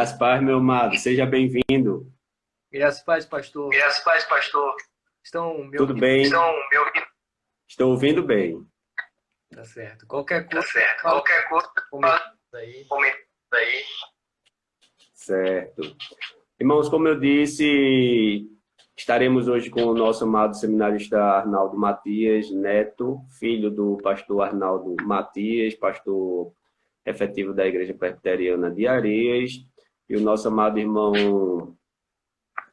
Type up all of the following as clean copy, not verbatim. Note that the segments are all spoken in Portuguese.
Graças a paz, meu amado. Seja bem-vindo. Graças a paz, pastor. Graças a paz, pastor. Estão me Tudo ouvindo? bem? Estão me ouvindo? Estou ouvindo bem. Tá certo. Qualquer Tá coisa, certo. Qualquer coisa, comenta aí. comenta aí. Certo. Irmãos, como eu disse, estaremos hoje com o nosso amado seminarista Arnaldo Matias Neto, filho do pastor Arnaldo Matias, pastor efetivo da Igreja Presbiteriana de Areias, e o nosso amado irmão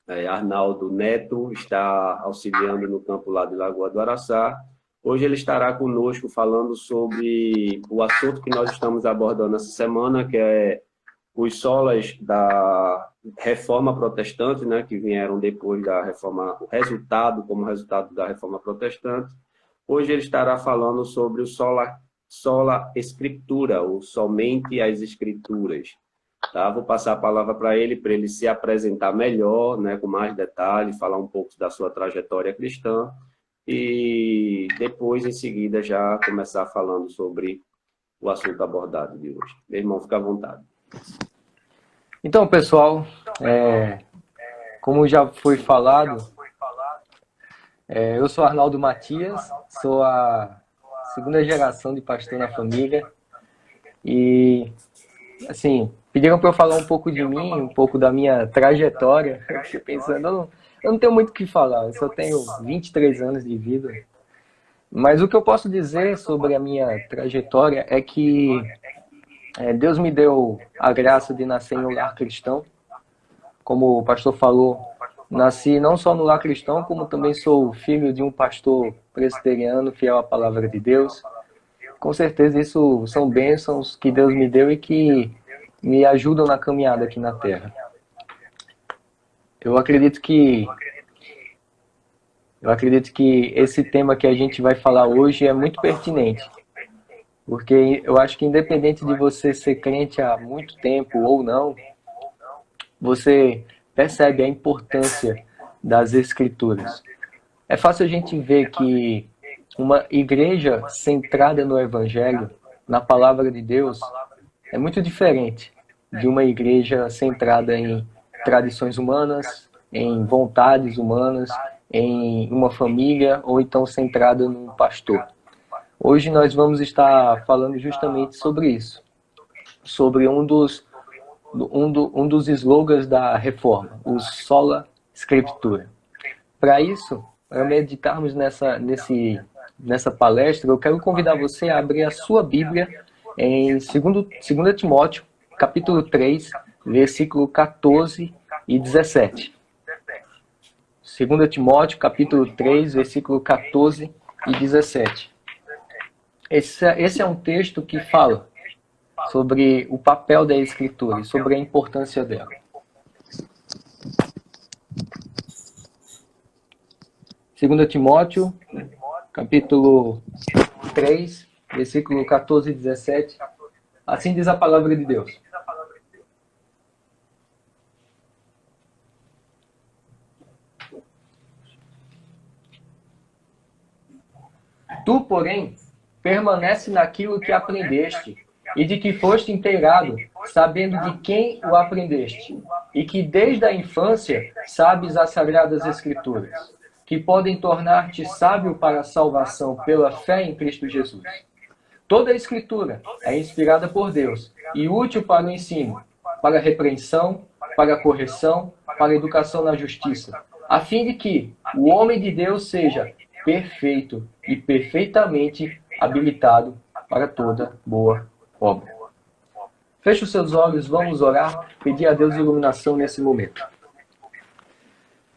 Arnaldo Neto está auxiliando no campo lá de Lagoa do Araçá. Hoje ele estará conosco falando sobre o assunto que nós estamos abordando essa semana, que é os solas da Reforma Protestante, né, que vieram depois da Reforma, como resultado da Reforma Protestante. Hoje ele estará falando sobre o sola Escritura, ou somente as Escrituras. Tá? Vou passar a palavra para ele se apresentar melhor, né, com mais detalhes, falar um pouco da sua trajetória cristã e depois, em seguida, já começar falando sobre o assunto abordado de hoje. Meu irmão, fica à vontade. Então, pessoal, como já foi falado, eu sou Arnaldo Matias, sou a segunda geração de pastor na família e, assim, pediram para eu falar um pouco de mim, um pouco da minha trajetória. Eu fiquei pensando, eu não tenho muito o que falar, eu só tenho 23 anos de vida. Mas o que eu posso dizer sobre a minha trajetória é que Deus me deu a graça de nascer em um lar cristão. Como o pastor falou, nasci não só no lar cristão, como também sou filho de um pastor presbiteriano, fiel à palavra de Deus. Com certeza isso são bênçãos que Deus me deu e que me ajudam na caminhada aqui na Terra. Eu acredito que esse tema que a gente vai falar hoje é muito pertinente. Porque eu acho que independente de você ser crente há muito tempo ou não, você percebe a importância das Escrituras. É fácil a gente ver que uma igreja centrada no Evangelho, na Palavra de Deus, é muito diferente de uma igreja centrada em tradições humanas, em vontades humanas, em uma família ou então centrada num pastor. Hoje nós vamos estar falando justamente sobre isso, sobre um dos slogans da Reforma, o Sola Scriptura. Para isso, para meditarmos nessa palestra, eu quero convidar você a abrir a sua Bíblia em 2 Timóteo, capítulo 3, versículo 14 e 17. 2 Timóteo, capítulo 3, versículo 14 e 17. Esse é um texto que fala sobre o papel da Escritura e sobre a importância dela. Segundo Timóteo, capítulo 3, versículo 14 e 17. Assim diz a palavra de Deus. Tu, porém, permanece naquilo que aprendeste e de que foste inteirado, sabendo de quem o aprendeste, e que desde a infância sabes as sagradas Escrituras, que podem tornar-te sábio para a salvação pela fé em Cristo Jesus. Toda a Escritura é inspirada por Deus e útil para o ensino, para a repreensão, para a correção, para a educação na justiça, a fim de que o homem de Deus seja perfeito e perfeitamente habilitado para toda boa obra. Feche os seus olhos, vamos orar, pedir a Deus iluminação nesse momento.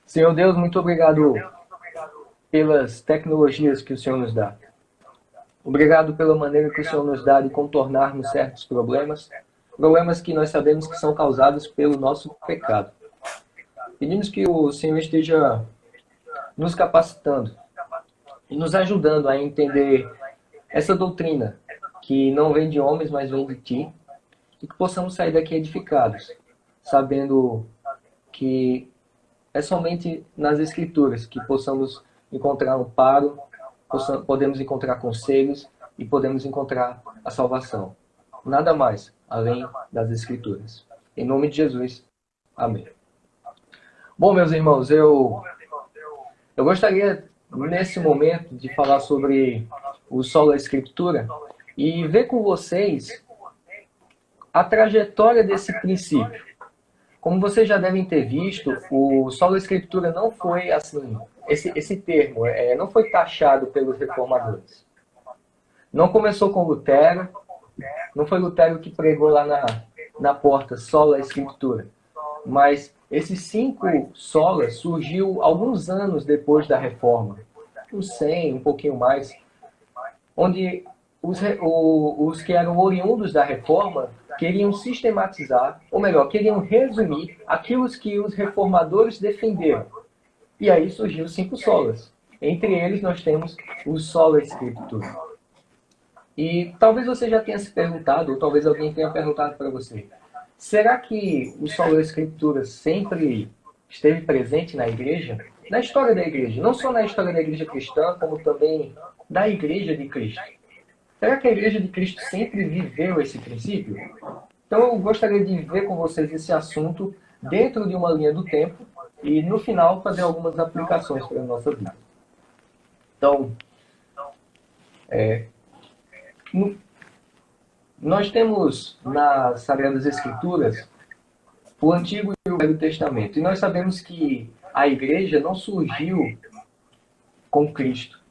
Senhor Deus, muito obrigado pelas tecnologias que o Senhor nos dá. Obrigado pela maneira que o Senhor nos dá de contornarmos certos problemas que nós sabemos que são causados pelo nosso pecado. Pedimos que o Senhor esteja nos capacitando e nos ajudando a entender essa doutrina que não vem de homens, mas vem de Ti, e que possamos sair daqui edificados, sabendo que é somente nas Escrituras que possamos encontrar amparo, podemos encontrar conselhos e podemos encontrar a salvação. Nada mais além das Escrituras. Em nome de Jesus. Amém. Bom, meus irmãos, eu gostaria, nesse momento, de falar sobre o Sola Escritura e ver com vocês a trajetória desse princípio. Como vocês já devem ter visto, o Sola Escritura não foi assim, esse termo não foi taxado pelos reformadores. Não começou com Lutero, não foi Lutero que pregou lá na porta Sola Escritura, mas esses 5 solas surgiu alguns anos depois da Reforma, uns 100, um pouquinho mais, onde os que eram oriundos da Reforma queriam sistematizar, ou melhor, queriam resumir aquilo que os reformadores defenderam. E aí surgiu 5 solas. Entre eles nós temos o Sola Escritura. E talvez você já tenha se perguntado, ou talvez alguém tenha perguntado para você, será que o Sola Escritura sempre esteve presente na igreja? Na história da igreja, não só na história da igreja cristã, como também da igreja de Cristo. Será que a igreja de Cristo sempre viveu esse princípio? Então eu gostaria de ver com vocês esse assunto dentro de uma linha do tempo e no final fazer algumas aplicações para a nossa vida. Então, nós temos nas Sagradas Escrituras o Antigo e o Velho Testamento. E nós sabemos que a igreja não surgiu com Cristo.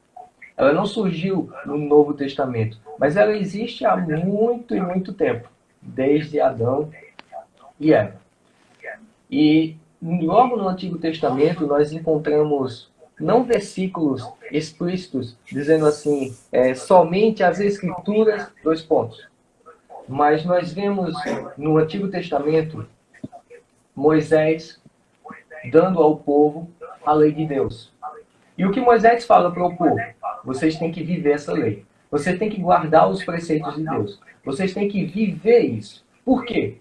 Ela não surgiu no Novo Testamento, mas ela existe há muito e muito tempo, desde Adão e Eva. E logo no Antigo Testamento nós encontramos não versículos explícitos dizendo assim, somente as Escrituras, 2 pontos. Mas nós vemos no Antigo Testamento Moisés dando ao povo a lei de Deus. E o que Moisés fala para o povo? Vocês têm que viver essa lei. Você tem que guardar os preceitos de Deus. Vocês têm que viver isso. Por quê?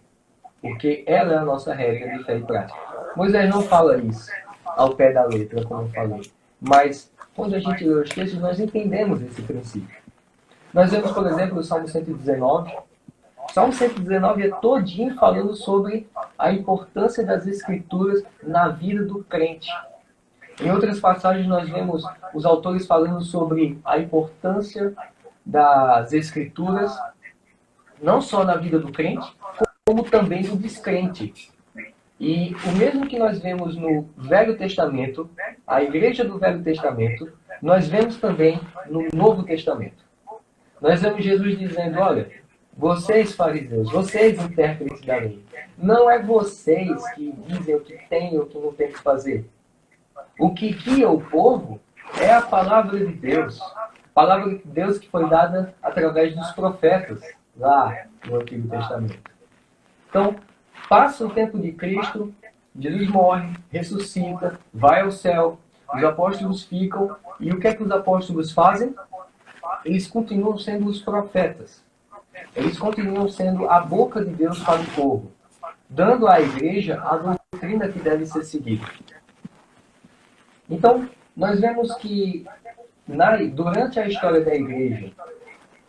Porque ela é a nossa regra de fé e prática. Moisés não fala isso ao pé da letra, como eu falei. Mas, quando a gente lê os textos, nós entendemos esse princípio. Nós vemos, por exemplo, o Salmo 119. O Salmo 119 é todinho falando sobre a importância das Escrituras na vida do crente. Em outras passagens nós vemos os autores falando sobre a importância das Escrituras, não só na vida do crente, como também do descrente. E o mesmo que nós vemos no Velho Testamento, a igreja do Velho Testamento, nós vemos também no Novo Testamento. Nós vemos Jesus dizendo, olha, vocês fariseus, vocês intérpretes da lei, não é vocês que dizem o que tem e o que não tem que fazer. O que guia o povo é a palavra de Deus. A palavra de Deus que foi dada através dos profetas, lá no Antigo Testamento. Então, passa o tempo de Cristo, Jesus morre, ressuscita, vai ao céu, os apóstolos ficam, e o que é que os apóstolos fazem? Eles continuam sendo os profetas. Eles continuam sendo a boca de Deus para o povo, dando à igreja a doutrina que deve ser seguida. Então, nós vemos que durante a história da igreja,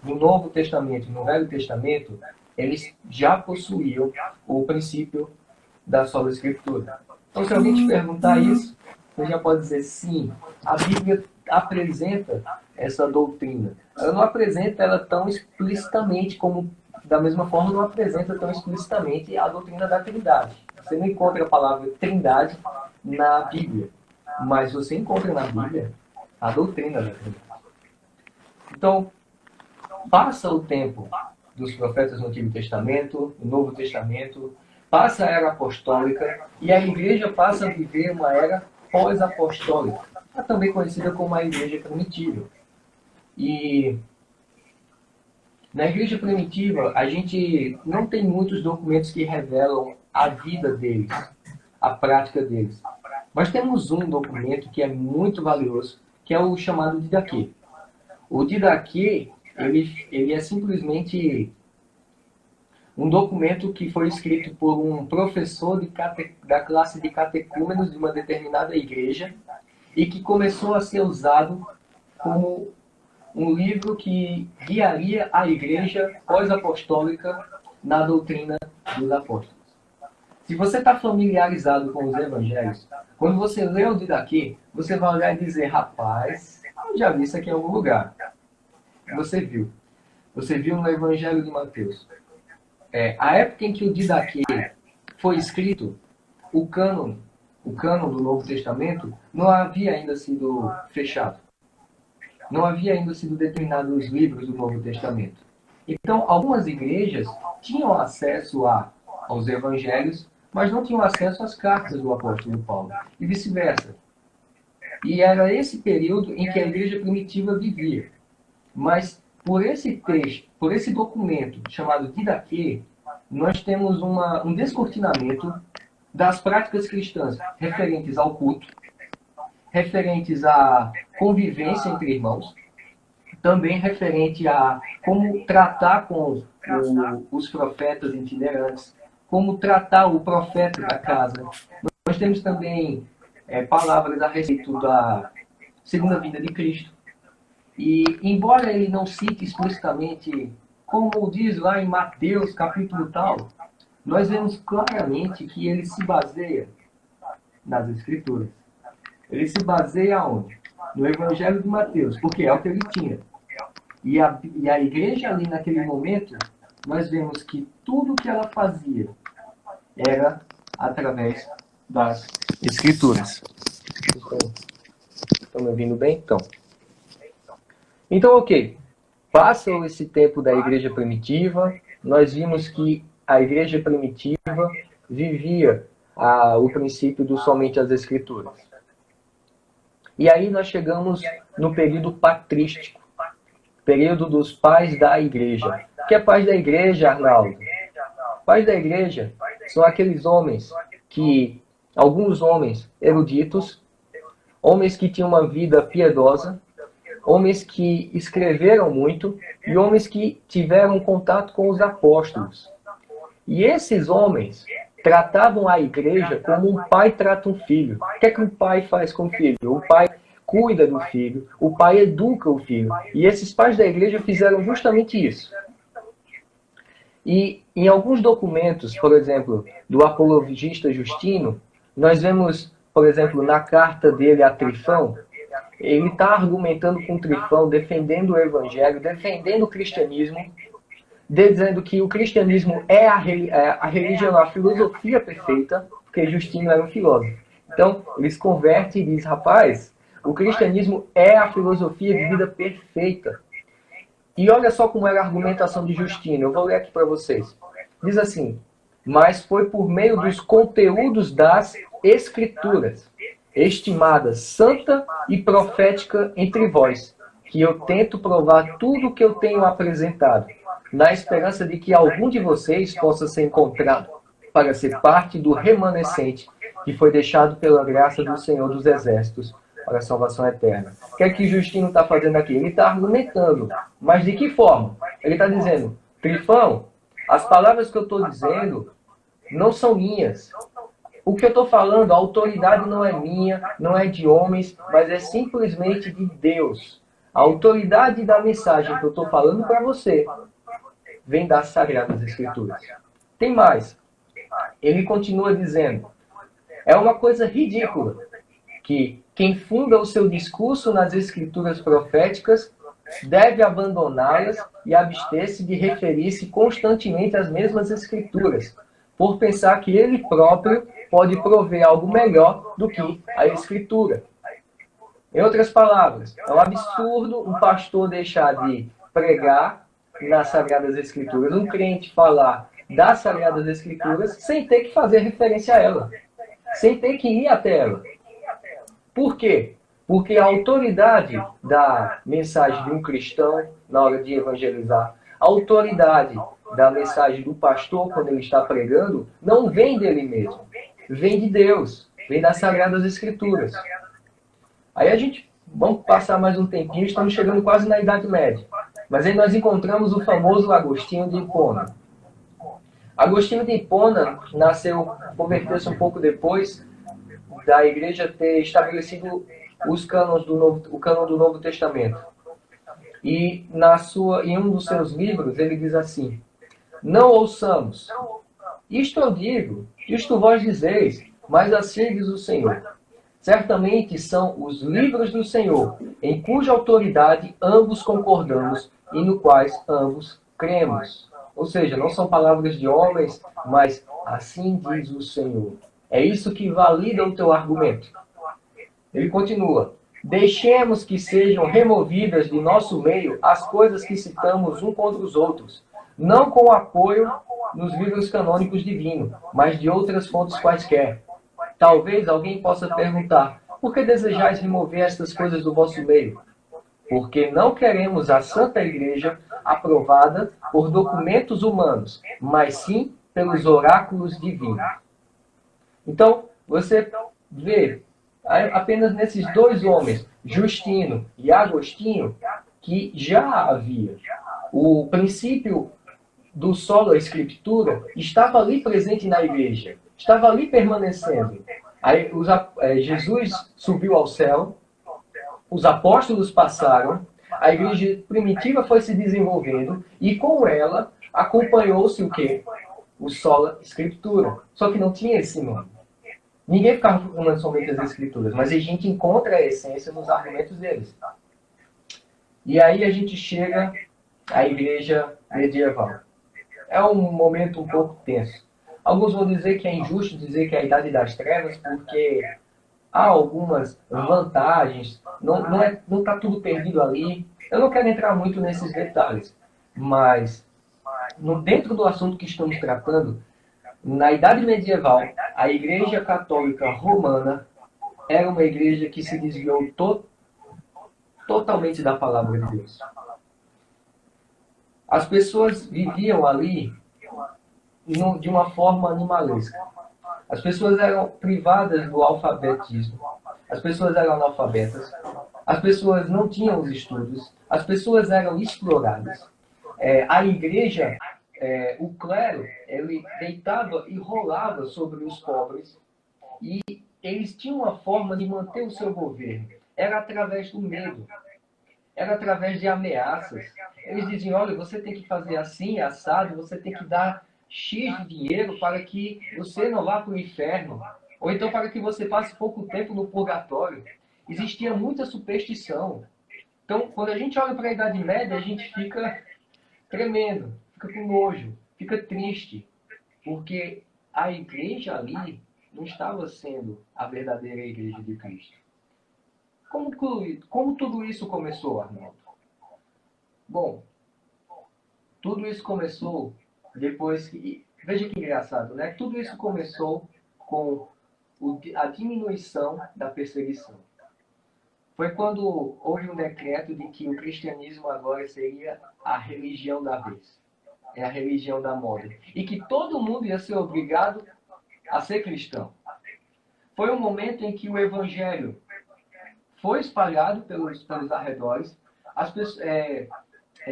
no Novo Testamento e no Velho Testamento, eles já possuíam o princípio da sola Escritura. Então, se alguém te perguntar isso, você já pode dizer sim, a Bíblia apresenta essa doutrina. Ela não apresenta ela tão explicitamente como, da mesma forma, não apresenta tão explicitamente a doutrina da Trindade. Você não encontra a palavra Trindade na Bíblia, mas você encontra na Bíblia a doutrina da Trindade. Então, passa o tempo dos profetas no Antigo Testamento, no Novo Testamento, passa a era apostólica e a igreja passa a viver uma era pós-apostólica, também conhecida como a igreja primitiva. E na igreja primitiva, a gente não tem muitos documentos que revelam a vida deles, a prática deles. Mas temos um documento que é muito valioso, que é o chamado Didaquê. O Didaquê, ele é simplesmente um documento que foi escrito por um professor da classe de catecúmenos de uma determinada igreja e que começou a ser usado como um livro que guiaria a igreja pós-apostólica na doutrina dos apóstolos. Se você está familiarizado com os evangelhos, quando você lê o Didaquê, você vai olhar e dizer, rapaz, eu já vi isso aqui em algum lugar. Você viu. Você viu no Evangelho de Mateus. A época em que o Didaquê foi escrito, o cânon do Novo Testamento, não havia ainda sido fechado. Não havia ainda sido determinado os livros do Novo Testamento. Então, algumas igrejas tinham acesso aos evangelhos, mas não tinham acesso às cartas do apóstolo Paulo, e vice-versa. E era esse período em que a igreja primitiva vivia. Mas por esse texto, por esse documento chamado Didaquê, nós temos um descortinamento das práticas cristãs referentes ao culto, referentes à convivência entre irmãos, também referente a como tratar com os profetas itinerantes, como tratar o profeta da casa. Nós temos também palavras a respeito da segunda vinda de Cristo. E, embora ele não cite explicitamente, como diz lá em Mateus, capítulo tal, nós vemos claramente que ele se baseia nas Escrituras. Ele se baseia onde? No Evangelho de Mateus, porque é o que ele tinha. E a igreja ali naquele momento, nós vemos que tudo que ela fazia era através das Escrituras. Estão me ouvindo bem? Então, ok. Passa esse tempo da igreja primitiva, nós vimos que a igreja primitiva vivia o princípio do somente as Escrituras. E aí nós chegamos no período patrístico, período dos pais da igreja. O que é pais da igreja, Arnaldo? Pais da igreja são aqueles homens alguns homens eruditos, homens que tinham uma vida piedosa, homens que escreveram muito e homens que tiveram contato com os apóstolos. E esses homens tratavam a igreja como um pai trata um filho. O que é que um pai faz com o filho? O pai cuida do filho, o pai educa o filho. E esses pais da igreja fizeram justamente isso. E em alguns documentos, por exemplo, do apologista Justino, nós vemos, por exemplo, na carta dele a Trifão, ele está argumentando com Trifão, defendendo o evangelho, defendendo o cristianismo, dizendo que o cristianismo é a religião, a filosofia perfeita, porque Justino era um filósofo. Então, ele se converte e diz, rapaz, o cristianismo é a filosofia de vida perfeita. E olha só como era a argumentação de Justino. Eu vou ler aqui para vocês. Diz assim, mas foi por meio dos conteúdos das Escrituras, estimada santa e profética entre vós, que eu tento provar tudo o que eu tenho apresentado, na esperança de que algum de vocês possa ser encontrado para ser parte do remanescente que foi deixado pela graça do Senhor dos Exércitos para a salvação eterna. O que é que Justino está fazendo aqui? Ele está argumentando. Mas de que forma? Ele está dizendo, Trifão, as palavras que eu estou dizendo não são minhas. O que eu estou falando, a autoridade não é minha, não é de homens, mas é simplesmente de Deus. A autoridade da mensagem que eu estou falando para você vem das Sagradas Escrituras. Tem mais. Ele continua dizendo, é uma coisa ridícula que quem funda o seu discurso nas Escrituras proféticas deve abandoná-las e abster-se de referir-se constantemente às mesmas Escrituras, por pensar que ele próprio pode prover algo melhor do que a Escritura. Em outras palavras, é um absurdo um pastor deixar de pregar nas Sagradas Escrituras, um crente falar das Sagradas Escrituras sem ter que fazer referência a ela, sem ter que ir até ela. Por quê? Porque a autoridade da mensagem de um cristão na hora de evangelizar, a autoridade da mensagem do pastor quando ele está pregando, não vem dele mesmo. Vem de Deus, vem das Sagradas Escrituras. Aí vamos passar mais um tempinho, estamos chegando quase na Idade Média. Mas aí nós encontramos o famoso Agostinho de Hipona. Agostinho de Hipona converteu-se um pouco depois da igreja ter estabelecido o cânon do Novo Testamento. E em um dos seus livros ele diz assim, não ouçamos Isto eu digo, isto vós dizeis, mas assim diz o Senhor. Certamente são os livros do Senhor, em cuja autoridade ambos concordamos e no quais ambos cremos. Ou seja, não são palavras de homens, mas assim diz o Senhor. É isso que valida o teu argumento. Ele continua. Deixemos que sejam removidas de nosso meio as coisas que citamos um contra os outros, não com apoio nos livros canônicos divinos, mas de outras fontes quaisquer. Talvez alguém possa perguntar, por que desejais remover estas coisas do vosso meio? Porque não queremos a Santa Igreja aprovada por documentos humanos, mas sim pelos oráculos divinos. Então, você vê apenas nesses dois homens, Justino e Agostinho, que já havia o princípio do sola escritura estava ali presente na igreja, estava ali permanecendo. Aí, Jesus subiu ao céu, os apóstolos passaram, a igreja primitiva foi se desenvolvendo e com ela acompanhou-se o quê? O sola escritura. Só que não tinha esse nome. Ninguém ficava procurando somente as escrituras, mas a gente encontra a essência nos argumentos deles. E aí a gente chega à igreja medieval. É um momento um pouco tenso. Alguns vão dizer que é injusto dizer que é a idade das trevas, porque há algumas vantagens, não está tudo perdido ali. Eu não quero entrar muito nesses detalhes, mas dentro do assunto que estamos tratando, na Idade Medieval, a Igreja Católica Romana era uma igreja que se desviou totalmente da palavra de Deus. As pessoas viviam ali de uma forma animalesca. As pessoas eram privadas do alfabetismo. As pessoas eram analfabetas. As pessoas não tinham os estudos. As pessoas eram exploradas. A igreja, o clero, ele deitava e rolava sobre os pobres. E eles tinham uma forma de manter o seu governo. Era através do medo. Era através de ameaças. Eles diziam, olha, você tem que fazer assim, assado, você tem que dar X de dinheiro para que você não vá para o inferno. Ou então para que você passe pouco tempo no purgatório. Existia muita superstição. Então, quando a gente olha para a Idade Média, a gente fica tremendo, fica com nojo, fica triste. Porque a igreja ali não estava sendo a verdadeira igreja de Cristo. Como tudo isso começou, Arnaldo? Bom, tudo isso começou depois que... Veja que engraçado, né? Tudo isso começou com a diminuição da perseguição. Foi quando houve um decreto de que o cristianismo agora seria a religião da vez. É a religião da moda. E que todo mundo ia ser obrigado a ser cristão. Foi um momento em que o evangelho foi espalhado pelos arredores. As pessoas,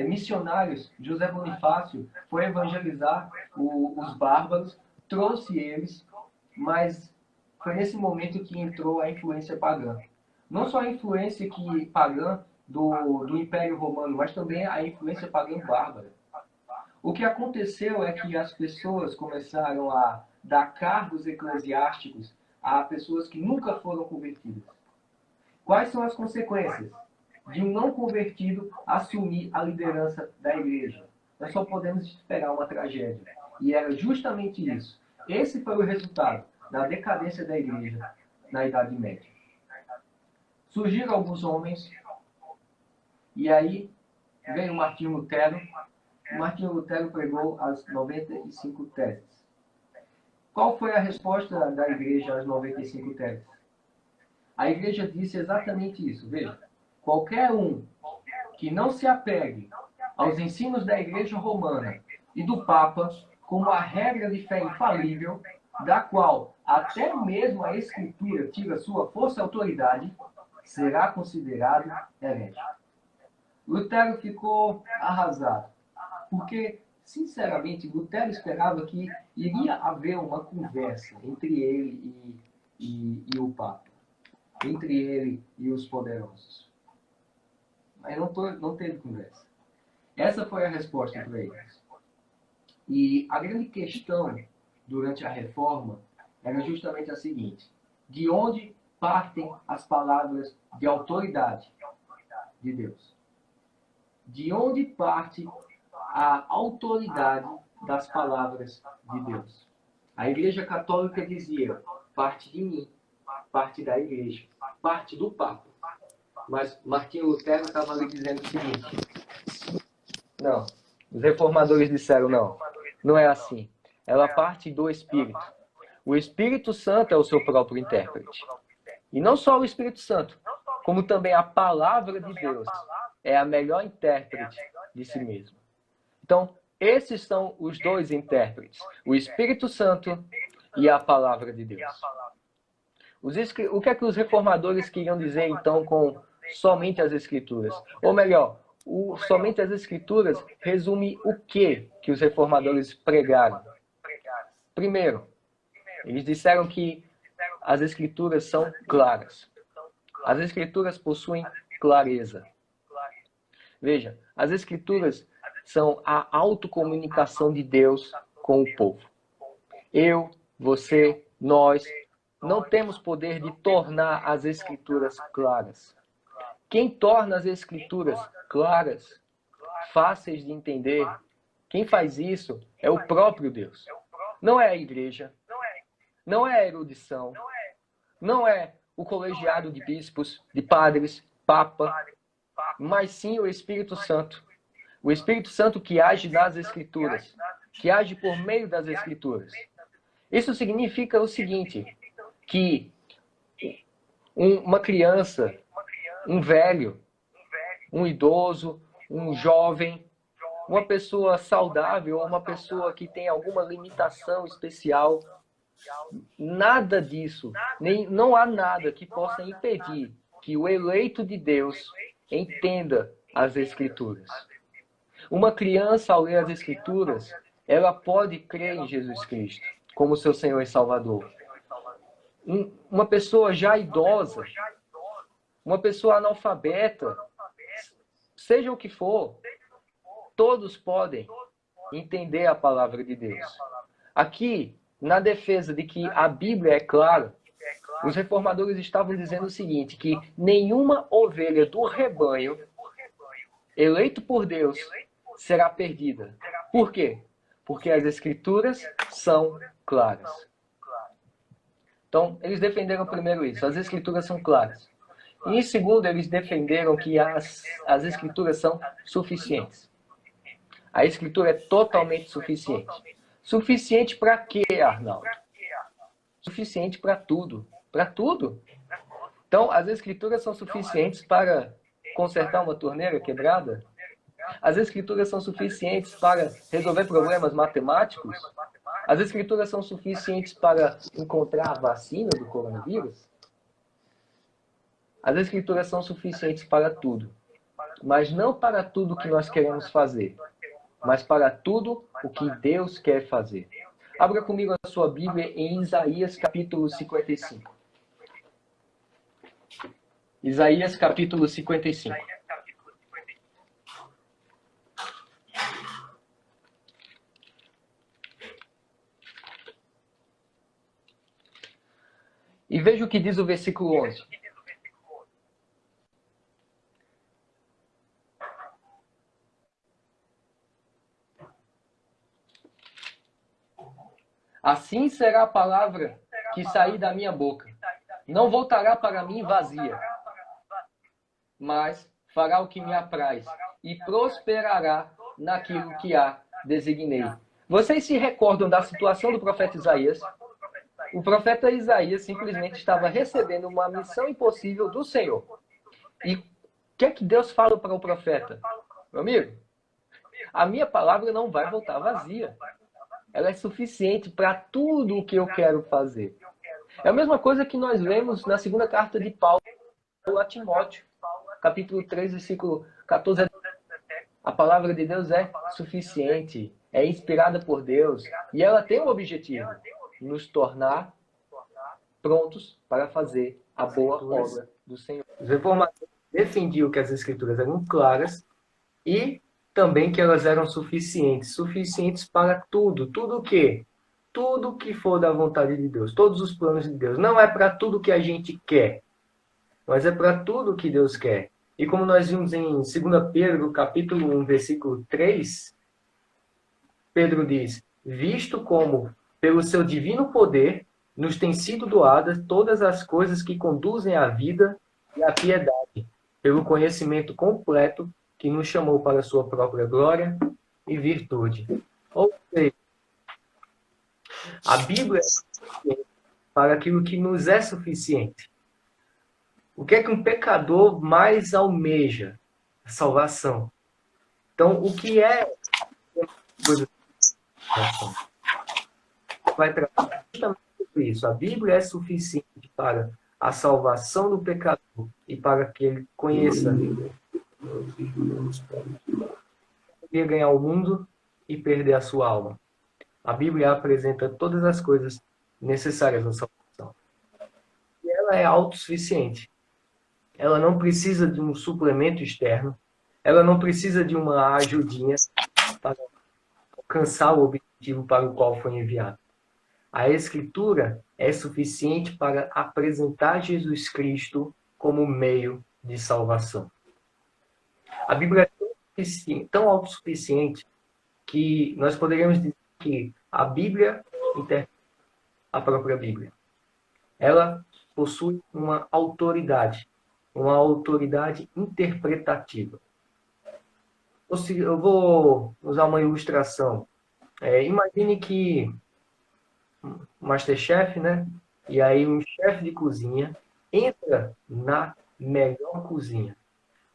missionários, José Bonifácio, foi evangelizar os bárbaros, trouxe eles, mas foi nesse momento que entrou a influência pagã. Não só a influência pagã do Império Romano, mas também a influência pagã bárbara. O que aconteceu é que as pessoas começaram a dar cargos eclesiásticos a pessoas que nunca foram convertidas. Quais são as consequências de um não convertido assumir a liderança da igreja? Nós só podemos esperar uma tragédia. E era justamente isso. Esse foi o resultado da decadência da igreja na Idade Média. Surgiram alguns homens, e aí veio Martinho Lutero. Martinho Lutero pregou as 95 teses. Qual foi a resposta da igreja às 95 teses? A igreja disse exatamente isso. Veja, qualquer um que não se apegue aos ensinos da igreja romana e do Papa como a regra de fé infalível, da qual até mesmo a Escritura tira sua força e autoridade, será considerado herege. Lutero ficou arrasado, porque, sinceramente, Lutero esperava que iria haver uma conversa entre ele e o Papa, entre ele e os poderosos. Mas não teve conversa. Essa foi a resposta para eles. E a grande questão durante a Reforma era justamente a seguinte: de onde partem as palavras de autoridade de Deus? De onde parte a autoridade das palavras de Deus? A Igreja Católica dizia: parte de mim, parte da Igreja, parte do Papa. Mas Martinho Lutero estava ali dizendo o seguinte: não, os reformadores disseram não, não é assim. Ela parte do Espírito. O Espírito Santo é o seu próprio intérprete. E não só o Espírito Santo, como também a palavra de Deus é a melhor intérprete de si mesmo. Então, esses são os dois intérpretes, o Espírito Santo e a palavra de Deus. O que é que os reformadores queriam dizer, então, com somente as Escrituras? Ou melhor, somente as Escrituras resume o que os reformadores pregaram? Primeiro, eles disseram que as Escrituras são claras. As Escrituras possuem clareza. Veja, as Escrituras são a autocomunicação de Deus com o povo. Eu, você, nós, não temos poder de tornar as Escrituras claras. Quem torna as Escrituras claras, fáceis de entender, quem faz isso é o próprio Deus. Não é a igreja, não é a erudição, não é o colegiado de bispos, de padres, papa, mas sim o Espírito Santo. O Espírito Santo que age nas Escrituras, que age por meio das Escrituras. Isso significa o seguinte, que uma criança, um velho, um idoso, um jovem, uma pessoa saudável ou uma pessoa que tem alguma limitação especial, nada disso, não há nada que possa impedir que o eleito de Deus entenda as Escrituras. Uma criança, ao ler as Escrituras, ela pode crer em Jesus Cristo como seu Senhor e Salvador. Uma pessoa já idosa, uma pessoa analfabeta, seja o que for, todos podem entender a palavra de Deus. Aqui, na defesa de que a Bíblia é clara, os reformadores estavam dizendo o seguinte, que nenhuma ovelha do rebanho, eleito por Deus, será perdida. Por quê? Porque as Escrituras são claras. Então, eles defenderam primeiro isso, as Escrituras são claras. E em segundo, eles defenderam que as Escrituras são suficientes. A Escritura é totalmente suficiente. Suficiente para quê, Arnaldo? Suficiente para tudo. Para tudo. Então, as Escrituras são suficientes para consertar uma torneira quebrada? As Escrituras são suficientes para resolver problemas matemáticos? As Escrituras são suficientes para encontrar a vacina do coronavírus? As Escrituras são suficientes para tudo. Mas não para tudo que nós queremos fazer, mas para tudo o que Deus quer fazer. Abra comigo a sua Bíblia em Isaías capítulo 55. Isaías capítulo 55. E veja o que diz o versículo 11. Assim será a palavra que sair da minha boca. Não voltará para mim vazia, mas fará o que me apraz e prosperará naquilo que a designei. Vocês se recordam da situação do profeta Isaías? O profeta Isaías simplesmente estava recebendo uma missão impossível do Senhor. E o que é que Deus fala para o profeta? Meu amigo, a minha palavra não vai voltar vazia. Ela é suficiente para tudo o que eu quero fazer. É a mesma coisa que nós lemos na segunda carta de Paulo a Timóteo, capítulo 3, versículo 14. A palavra de Deus é suficiente, é inspirada por Deus, e ela tem um objetivo, nos tornar prontos para fazer a boa obra do Senhor. Os reformadores defendiam que as Escrituras eram claras e também que elas eram suficientes. Suficientes para tudo. Tudo o quê? tudo que for da vontade de Deus, todos os planos de Deus. Não é para tudo que a gente quer, mas é para tudo que Deus quer. E como nós vimos em 2 Pedro, capítulo 1, versículo 3, Pedro diz: visto como, pelo seu divino poder, nos têm sido doadas todas as coisas que conduzem à vida e à piedade, pelo conhecimento completo que nos chamou para a sua própria glória e virtude. Ou seja, a Bíblia é suficiente para aquilo que nos é suficiente. O que é que um pecador mais almeja? A salvação. Então, o que é coisa vai tratar justamente sobre isso. A Bíblia é suficiente para a salvação do pecador e para que ele conheça e ganhar o mundo e perder a sua alma. A Bíblia apresenta todas as coisas necessárias à salvação. E ela é autossuficiente. Ela não precisa de um suplemento externo. Ela não precisa de uma ajudinha para alcançar o objetivo para o qual foi enviado. A Escritura é suficiente para apresentar Jesus Cristo como meio de salvação. A Bíblia é tão autossuficiente que nós poderíamos dizer que a Bíblia interpreta a própria Bíblia. Ela possui uma autoridade interpretativa. Eu vou usar uma ilustração. Imagine que Masterchef, né? E aí um chefe de cozinha entra na melhor cozinha.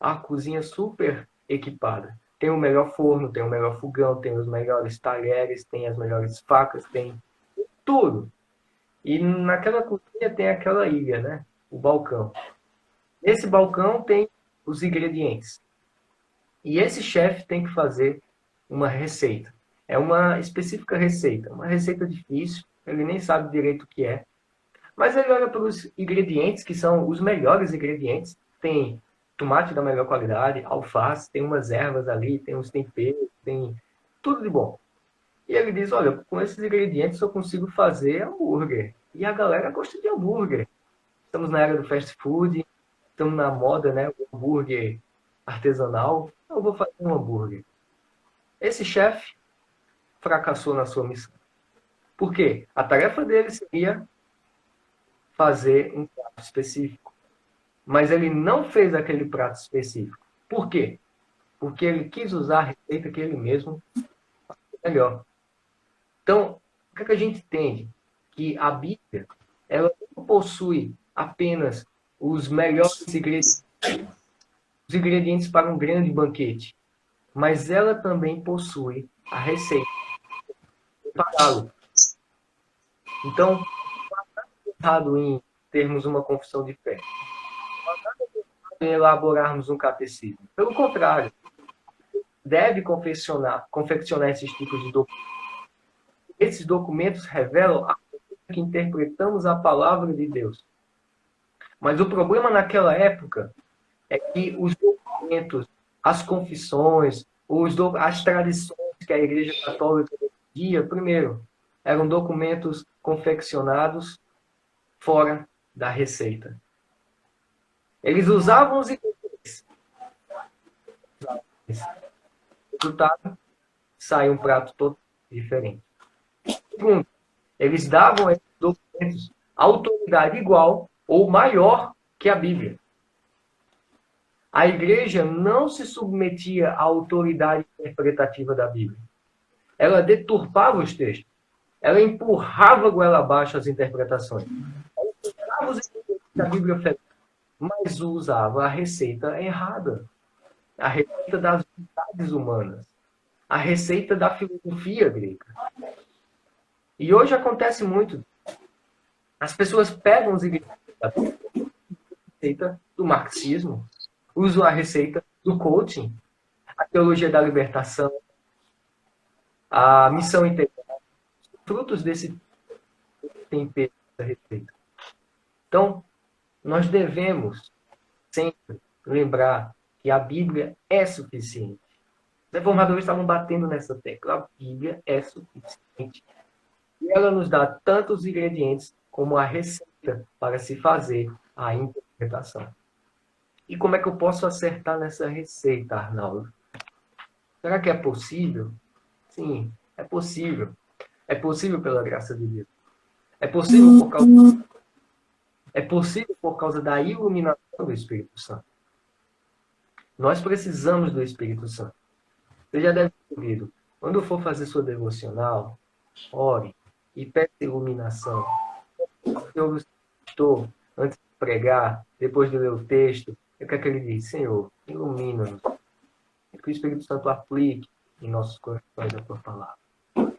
A cozinha super equipada. Tem o melhor forno, tem o melhor fogão, tem os melhores talheres, tem as melhores facas, tem tudo. E naquela cozinha tem aquela ilha, né? O balcão. Nesse balcão tem os ingredientes. E esse chefe tem que fazer uma receita. É uma específica receita. Uma receita difícil. Ele nem sabe direito o que é. Mas ele olha para os ingredientes, que são os melhores ingredientes. Tem tomate da melhor qualidade, alface, tem umas ervas ali, tem uns temperos, tem tudo de bom. E ele diz, olha, com esses ingredientes eu consigo fazer hambúrguer. E a galera gosta de hambúrguer. Estamos na era do fast food, estamos na moda, né? O hambúrguer artesanal. Eu vou fazer um hambúrguer. Esse chefe fracassou na sua missão. Por quê? A tarefa dele seria fazer um prato específico. Mas ele não fez aquele prato específico. Por quê? Porque ele quis usar a receita que ele mesmo faz melhor. Então, o que é que a gente entende? Que a Bíblia, ela não possui apenas os melhores ingredientes, os ingredientes para um grande banquete, mas ela também possui a receita para prepará-lo. Então, não há nada errado em termos uma confissão de fé. Não há nada errado em elaborarmos um catecismo. Pelo contrário, deve confeccionar esses tipos de documentos. Esses documentos revelam a maneira que interpretamos a palavra de Deus. Mas o problema naquela época é que os documentos, as confissões, as tradições que a Igreja Católica defendia, primeiro, eram documentos confeccionados fora da receita. Eles usavam os ingredientes. Resultado, sai um prato todo diferente. Segundo, eles davam a esses documentos autoridade igual ou maior que a Bíblia. A igreja não se submetia à autoridade interpretativa da Bíblia. Ela deturpava os textos. Ela empurrava goela abaixo as interpretações. Ela empurrava os ingredientes da Bíblia oferece, mas usava a receita errada. A receita das vontades humanas. A receita da filosofia grega. E hoje acontece muito. As pessoas pegam os ingredientes da Bíblia, a receita do marxismo, usam a receita do coaching, a teologia da libertação, a missão integral, frutos desse tempero da receita. Então, nós devemos sempre lembrar que a Bíblia é suficiente. Os reformadores estavam batendo nessa tecla. A Bíblia é suficiente. E ela nos dá tantos ingredientes como a receita para se fazer a interpretação. E como é que eu posso acertar nessa receita, Arnaldo? Será que é possível? Sim, é possível. É possível pela graça de Deus. É possível por causa da iluminação do Espírito Santo. Nós precisamos do Espírito Santo. Você já deve ter ouvido. Quando for fazer sua devocional, ore e peça iluminação. Eu estou, antes de pregar, depois de ler o texto, eu quero que ele diz, Senhor, ilumina-nos. Que o Espírito Santo aplique em nossos corações a tua palavra. O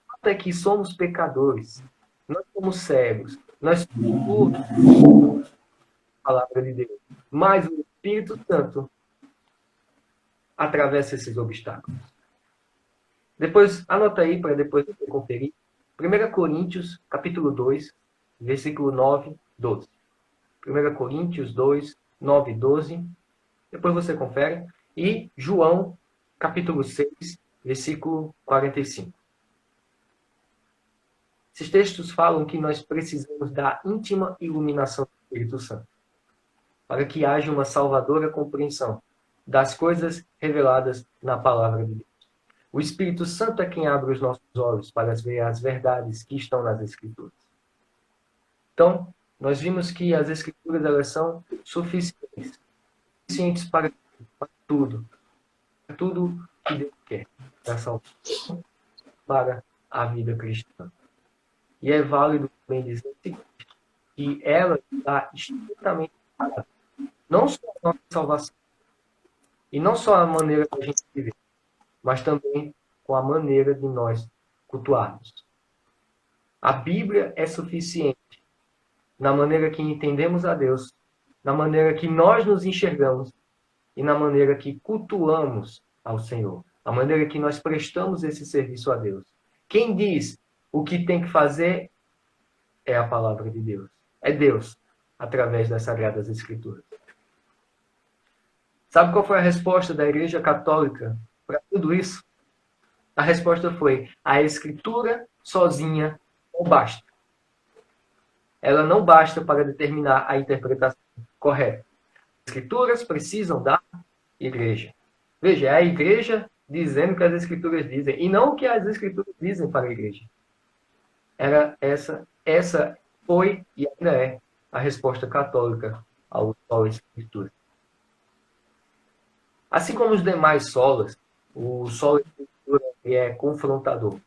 fato é que somos pecadores. Nós somos cegos. Nós somos a palavra de Deus. Mas o Espírito Santo atravessa esses obstáculos. Depois, anota aí para depois você conferir. 1 Coríntios, capítulo 2, versículo 9, 12. 1 Coríntios 2, 9 e 12. Depois você confere. E João, capítulo 6, versículo 45. Esses textos falam que nós precisamos da íntima iluminação do Espírito Santo para que haja uma salvadora compreensão das coisas reveladas na palavra de Deus. O Espírito Santo é quem abre os nossos olhos para ver as verdades que estão nas Escrituras. Então, nós vimos que as Escrituras elas são suficientes para tudo. Para tudo que Deus quer. Da salvação para a vida cristã. E é válido também dizer que ela está estritamente ligada. Não só a nossa salvação. E não só a maneira que a gente vive, mas também com a maneira de nós cultuarmos. A Bíblia é suficiente na maneira que entendemos a Deus, na maneira que nós nos enxergamos e na maneira que cultuamos ao Senhor, a maneira que nós prestamos esse serviço a Deus. Quem diz o que tem que fazer é a palavra de Deus. É Deus, através das Sagradas Escrituras. Sabe qual foi a resposta da Igreja Católica para tudo isso? A resposta foi: a Escritura sozinha não basta. Ela não basta para determinar a interpretação correta. As Escrituras precisam da Igreja. Veja, é a Igreja dizendo o que as Escrituras dizem, e não o que as Escrituras dizem para a Igreja. Essa foi e ainda é a resposta católica ao Escritura. Assim como os demais solas, o solo Escritura é confrontador.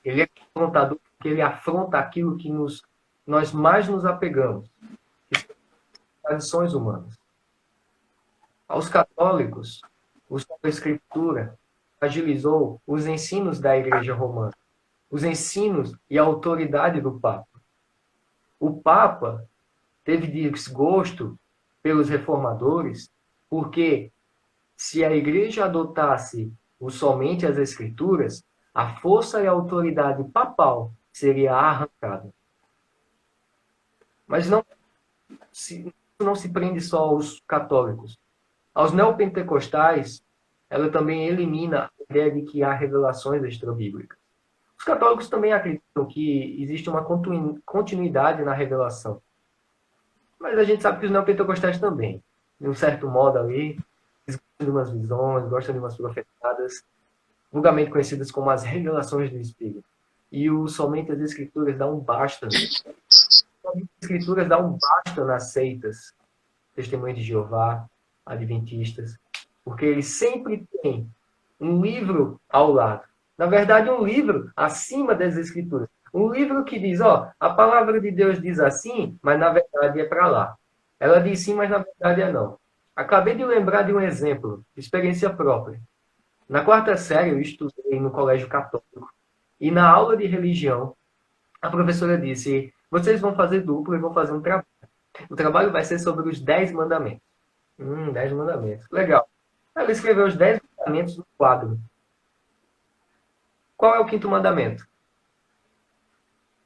Ele é confrontador porque ele afronta aquilo que nós mais nos apegamos, que são as tradições humanas. Aos católicos, o solo Escritura agilizou os ensinos da Igreja Romana, os ensinos e a autoridade do Papa. O Papa teve desgosto pelos reformadores porque se a Igreja adotasse somente as Escrituras, a força e a autoridade papal seria arrancada. Mas não se prende só aos católicos. Aos neopentecostais, ela também elimina a ideia de que há revelações extrabíblicas. Os católicos também acreditam que existe uma continuidade na revelação. Mas a gente sabe que os neopentecostais também, de um certo modo ali, eles gostam de umas visões, gostam de umas profetadas, vulgarmente conhecidas como as revelações do Espírito. E somente as Escrituras dão um basta. As Escrituras dão um basta nas seitas, Testemunhas de Jeová, Adventistas, porque eles sempre têm um livro ao lado. Na verdade, um livro acima das Escrituras. Um livro que diz, a palavra de Deus diz assim, mas na verdade é para lá. Ela diz sim, mas na verdade é não. Acabei de lembrar de um exemplo, experiência própria. Na 4ª série, eu estudei no colégio católico. E na aula de religião, a professora disse, vocês vão fazer duplo e vão fazer um trabalho. O trabalho vai ser sobre os 10 mandamentos. 10 mandamentos. Legal. Ela escreveu os 10 mandamentos no quadro. Qual é o 5º mandamento?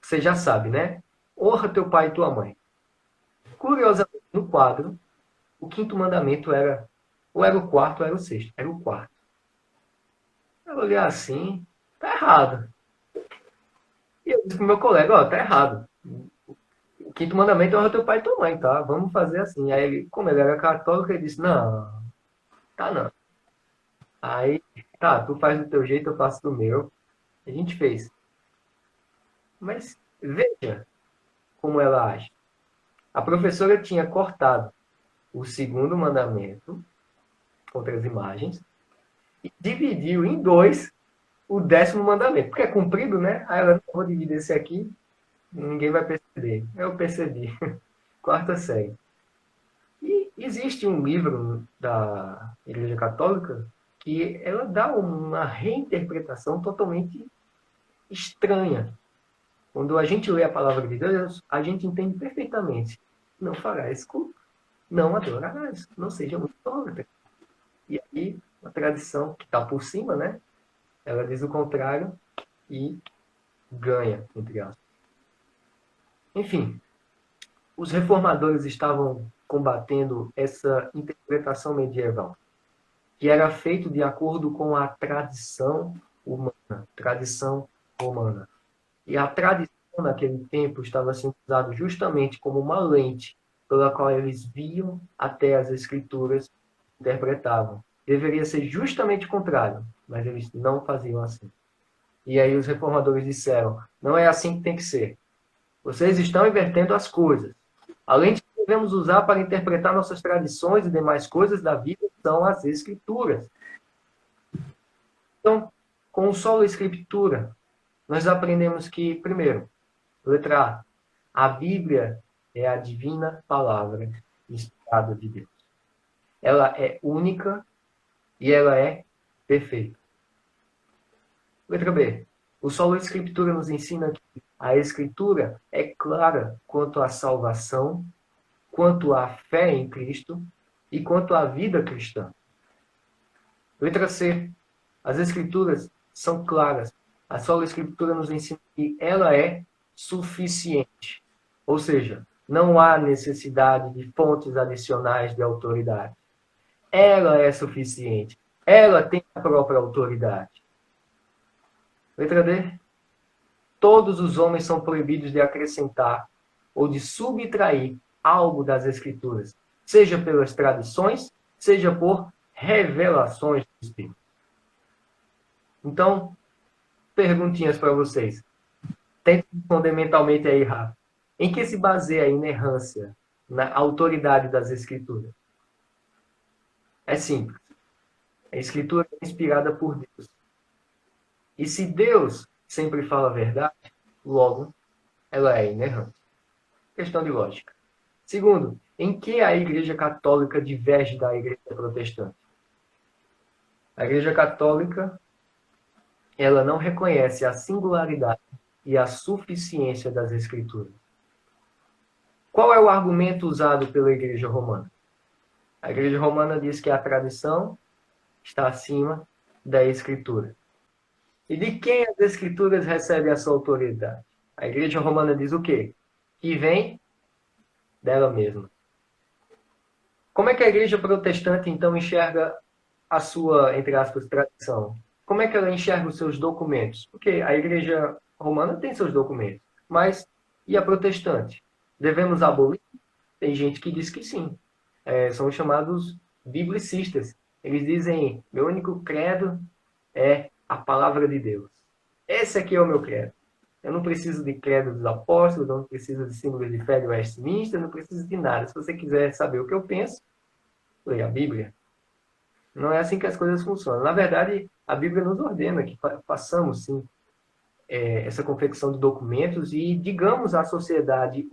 Você já sabe, né? Honra teu pai e tua mãe. Curiosamente, no quadro, o 5º mandamento era, ou era o 4º ou era o 6º. Era o 4º. Eu olhei assim, tá errado. E eu disse pro meu colega, ó, tá errado. O quinto mandamento é honra teu pai e tua mãe, tá? Vamos fazer assim. Aí ele, como ele era católico, ele disse, não, tá não. Aí, tá, tu faz do teu jeito, eu faço do meu. A gente fez. Mas veja como ela age. A professora tinha cortado o segundo mandamento, contra as imagens, e dividiu em dois o 10º mandamento. Porque é comprido, né? Aí ela, não vou dividir esse aqui, ninguém vai perceber. Eu percebi. Quarta série. E existe um livro da Igreja Católica que ela dá uma reinterpretação totalmente estranha. Quando a gente lê a palavra de Deus, a gente entende perfeitamente. Não farás culto, não adorarás, não seja muito idólatra. E aí, a tradição que está por cima, né? Ela diz o contrário e ganha, entre aspas. Enfim, os reformadores estavam combatendo essa interpretação medieval, que era feito de acordo com a tradição humana, tradição romana. E a tradição naquele tempo estava sendo usada justamente como uma lente pela qual eles viam até as escrituras e interpretavam. Deveria ser justamente o contrário, mas eles não faziam assim. E aí os reformadores disseram, não é assim que tem que ser. Vocês estão invertendo as coisas. Além de que devemos usar para interpretar nossas tradições e demais coisas da vida, são as escrituras. Então, com solo escritura, nós aprendemos que, primeiro, letra A Bíblia é a divina palavra inspirada de Deus. Ela é única e ela é perfeita. Letra B. O solo escritura nos ensina que a escritura é clara quanto à salvação, quanto à fé em Cristo e quanto à vida cristã. Letra C. As escrituras são claras. A sola escritura nos ensina que ela é suficiente. Ou seja, não há necessidade de fontes adicionais de autoridade. Ela é suficiente. Ela tem a própria autoridade. Letra D. Todos os homens são proibidos de acrescentar ou de subtrair algo das escrituras, seja pelas tradições, seja por revelações do Espírito. Então, perguntinhas para vocês. Tente responder mentalmente aí, Rafa. Em que se baseia a inerrância na autoridade das escrituras? É simples. A escritura é inspirada por Deus. E se Deus sempre fala a verdade, logo, ela é inerrante. Questão de lógica. Segundo, em que a Igreja Católica diverge da Igreja Protestante? A Igreja Católica, ela não reconhece a singularidade e a suficiência das Escrituras. Qual é o argumento usado pela Igreja Romana? A Igreja Romana diz que a tradição está acima da Escritura. E de quem as Escrituras recebem a sua autoridade? A Igreja Romana diz o quê? Que vem dela mesma. Como é que a Igreja Protestante, então, enxerga a sua, entre aspas, tradição? Como é que ela enxerga os seus documentos? Porque a Igreja Romana tem seus documentos, mas e a Protestante? Devemos abolir? Tem gente que diz que sim. São chamados biblicistas. Eles dizem, meu único credo é a palavra de Deus. Esse aqui é o meu credo. Eu não preciso de credo dos apóstolos, eu não preciso de símbolos de fé de Westminster, eu não preciso de nada. Se você quiser saber o que eu penso, leia a Bíblia. Não é assim que as coisas funcionam. Na verdade, a Bíblia nos ordena que façamos, sim, essa confecção de documentos e digamos à sociedade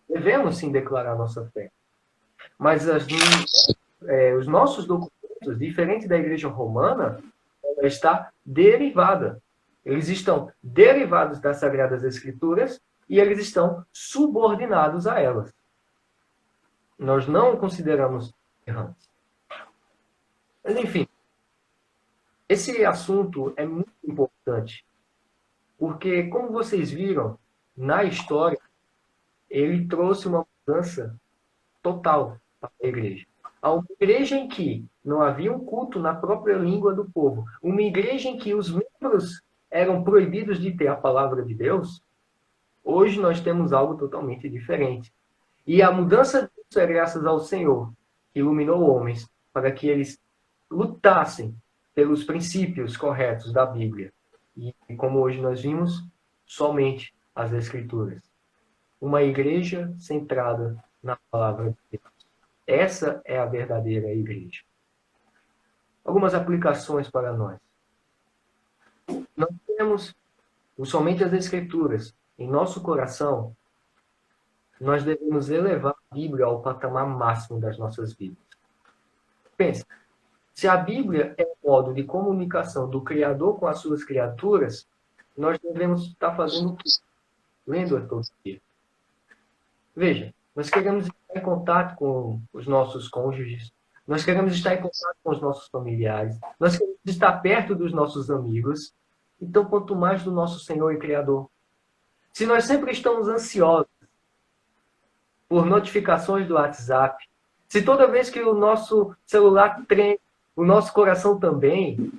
devemos, sim, declarar a nossa fé. Mas os nossos documentos, diferente da Igreja Romana, ela está derivada. Eles estão derivados das Sagradas Escrituras e eles estão subordinados a elas. Nós não consideramos errantes. Mas, enfim, esse assunto é muito importante, porque, como vocês viram, na história, ele trouxe uma mudança total para a igreja. Uma igreja em que não havia um culto na própria língua do povo. Uma igreja em que os membros eram proibidos de ter a palavra de Deus, hoje nós temos algo totalmente diferente. E a mudança disso é graças ao Senhor, que iluminou homens para que eles lutassem pelos princípios corretos da Bíblia. E como hoje nós vimos, somente as Escrituras. Uma igreja centrada na palavra de Deus. Essa é a verdadeira igreja. Algumas aplicações para nós. Nós temos somente as Escrituras em nosso coração. Nós devemos elevar a Bíblia ao patamar máximo das nossas vidas. Pense, se a Bíblia é um modo de comunicação do Criador com as suas criaturas, nós devemos estar fazendo o quê? Lendo-a todo dia. Veja, nós queremos estar em contato com os nossos cônjuges, nós queremos estar em contato com os nossos familiares, nós queremos estar perto dos nossos amigos, então quanto mais do nosso Senhor e Criador. Se nós sempre estamos ansiosos por notificações do WhatsApp, se toda vez que o nosso celular treme, o nosso coração também,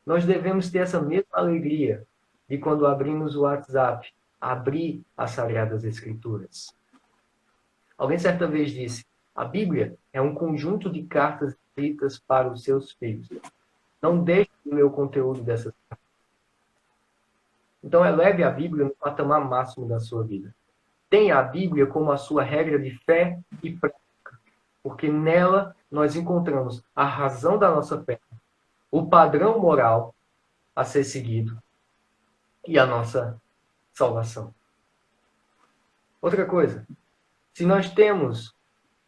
nós devemos ter essa mesma alegria de quando abrimos o WhatsApp, abrir as Sagradas Escrituras. Alguém certa vez disse, a Bíblia é um conjunto de cartas escritas para os seus filhos. Não deixe de ler o conteúdo dessas cartas. Então eleve a Bíblia no patamar máximo da sua vida. Tenha a Bíblia como a sua regra de fé e prática, porque nela nós encontramos a razão da nossa fé, o padrão moral a ser seguido e a nossa salvação. Outra coisa, se nós temos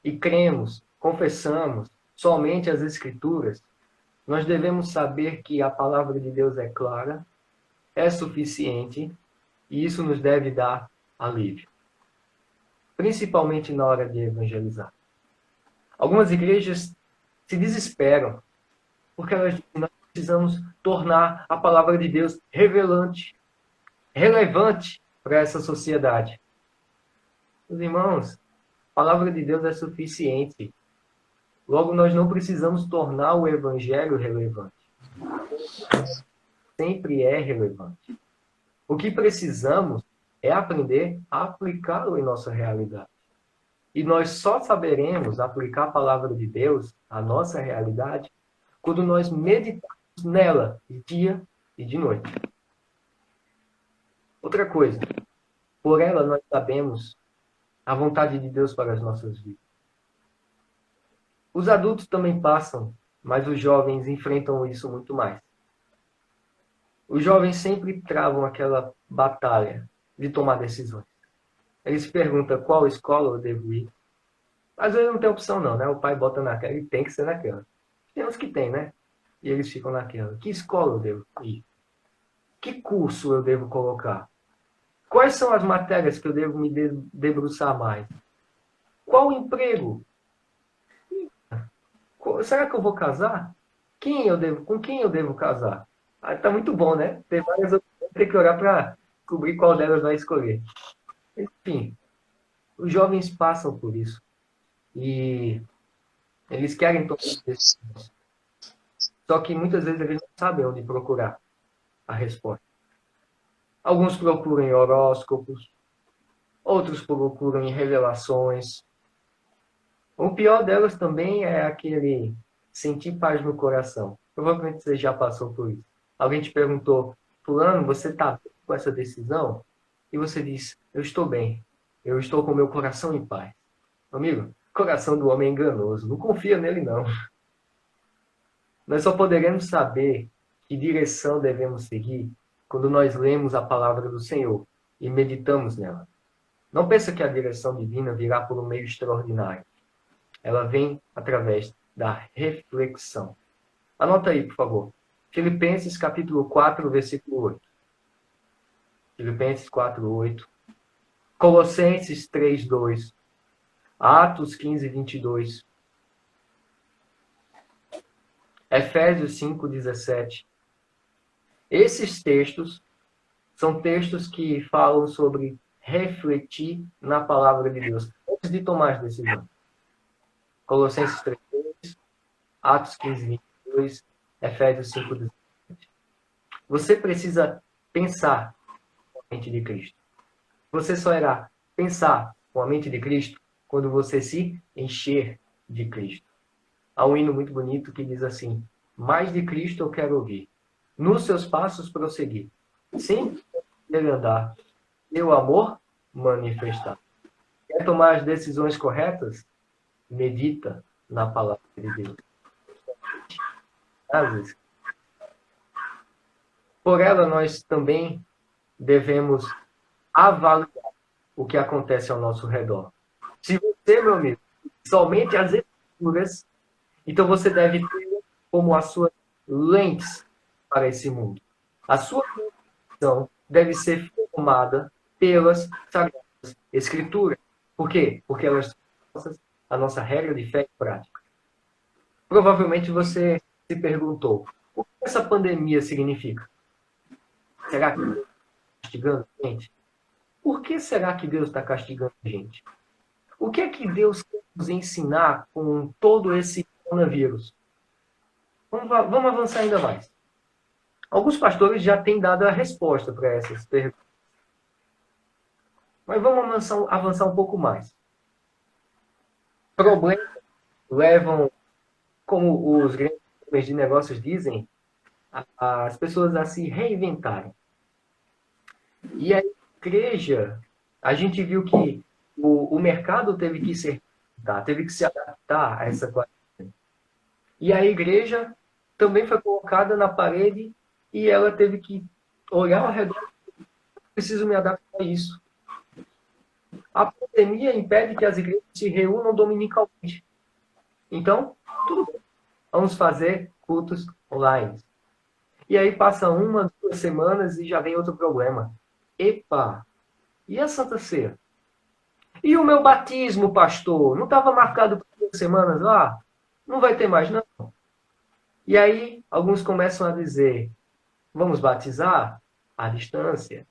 e cremos, confessamos somente as Escrituras, nós devemos saber que a palavra de Deus é clara, é suficiente e isso nos deve dar alívio. Principalmente na hora de evangelizar. Algumas igrejas se desesperam porque elas dizem que nós precisamos tornar a palavra de Deus relevante para essa sociedade. Meus irmãos, a palavra de Deus é suficiente. Logo, nós não precisamos tornar o evangelho relevante. Sempre é relevante. O que precisamos é aprender a aplicá-lo em nossa realidade. E nós só saberemos aplicar a palavra de Deus à nossa realidade quando nós meditarmos nela de dia e de noite. Outra coisa, por ela nós sabemos a vontade de Deus para as nossas vidas. Os adultos também passam, mas os jovens enfrentam isso muito mais. Os jovens sempre travam aquela batalha de tomar decisões. Eles perguntam qual escola eu devo ir. Às vezes não tem opção não, né? O pai bota naquela e tem que ser naquela. Tem uns que tem, né? E eles ficam naquela. Que escola eu devo ir? Que curso eu devo colocar? Quais são as matérias que eu devo me debruçar mais? Qual o emprego? Será que eu vou casar? Com quem eu devo casar? Ah, tá muito bom, né? Tem várias opções, tem que orar para descobrir qual delas vai escolher. Enfim, os jovens passam por isso. E eles querem tomar decisões. Só que muitas vezes eles não sabem onde procurar a resposta. Alguns procuram em horóscopos, outros procuram em revelações. O pior delas também é aquele sentir paz no coração. Provavelmente você já passou por isso. Alguém te perguntou, fulano, você está bem com essa decisão? E você diz, eu estou bem. Eu estou com meu coração em paz. Amigo, o coração do homem é enganoso. Não confia nele, não. Nós só poderemos saber que direção devemos seguir quando nós lemos a palavra do Senhor e meditamos nela. Não pensa que a direção divina virá por um meio extraordinário. Ela vem através da reflexão. Anota aí, por favor. Filipenses capítulo 4, versículo 8. Filipenses 4, 8. Colossenses 3, 2. Atos 15, 22. Efésios 5, 17. Esses textos são textos que falam sobre refletir na palavra de Deus antes de tomar as decisões. Colossenses 3, 2, Atos 15, 22, Efésios 5, 17. Você precisa pensar com a mente de Cristo. Você só irá pensar com a mente de Cristo quando você se encher de Cristo. Há um hino muito bonito que diz assim: mais de Cristo eu quero ouvir, nos seus passos prosseguir, sempre ele andar, seu amor manifestar. Quer tomar as decisões corretas? Medita na palavra de Deus. Por ela, nós também devemos avaliar o que acontece ao nosso redor. Se você, meu amigo, somente as Escrituras, então você deve ter como as suas lentes para esse mundo. A sua visão deve ser formada pelas Sagradas Escrituras. Por quê? Porque elas são a nossa regra de fé e prática. Provavelmente você se perguntou: o que essa pandemia significa? Será que Deus está castigando a gente? Por que será que Deus está castigando a gente? O que é que Deus quer nos ensinar com todo esse coronavírus? Vamos avançar ainda mais. Alguns pastores já têm dado a resposta para essas perguntas. Mas vamos avançar um pouco mais. Problemas levam, como os grandes homens de negócios dizem, as pessoas a se reinventarem. E a igreja, a gente viu que o mercado teve que se adaptar a essa quarentena. E a igreja também foi colocada na parede e ela teve que olhar ao redor. Preciso me adaptar a isso. A pandemia impede que as igrejas se reúnam dominicalmente. Então, tudo bem. Vamos fazer cultos online. E aí passa 1, 2 semanas e já vem outro problema. Epa! E a Santa Ceia? E o meu batismo, pastor? Não estava marcado por 2 semanas lá? Não vai ter mais, não. E aí, alguns começam a dizer: vamos batizar à distância.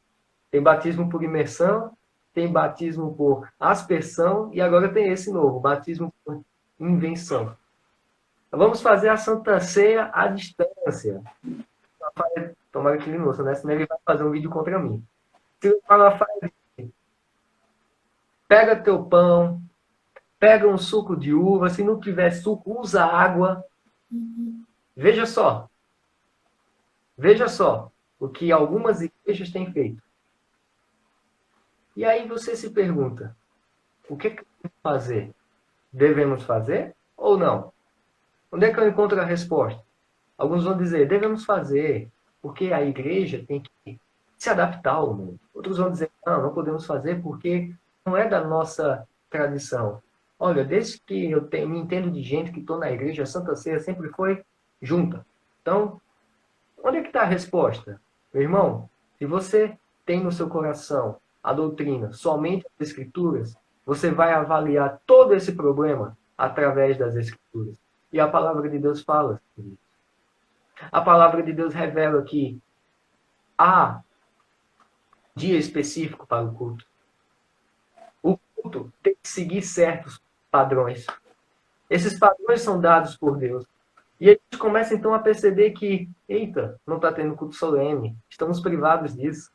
Tem batismo por imersão, tem batismo por aspersão, e agora tem esse novo, batismo por invenção. Vamos fazer a Santa Ceia à distância. Tomara que ele não ouça, né? Senão ele vai fazer um vídeo contra mim. Se fala, pega teu pão, pega um suco de uva, se não tiver suco, usa água. Veja só o que algumas igrejas têm feito. E aí você se pergunta: o que devemos fazer? Devemos fazer ou não? Onde é que eu encontro a resposta? Alguns vão dizer: devemos fazer, porque a igreja tem que se adaptar ao mundo. Outros vão dizer: não podemos fazer porque não é da nossa tradição. Olha, desde que eu me entendo de gente que estou na igreja, a Santa Ceia sempre foi junta. Então, onde é que está a resposta? Meu irmão, se você tem no seu coração a doutrina, somente as Escrituras, você vai avaliar todo esse problema através das Escrituras. E a palavra de Deus fala. A palavra de Deus revela que há dia específico para o culto. O culto tem que seguir certos padrões. Esses padrões são dados por Deus. E a gente começa então a perceber que, eita, não está tendo culto solene, estamos privados disso.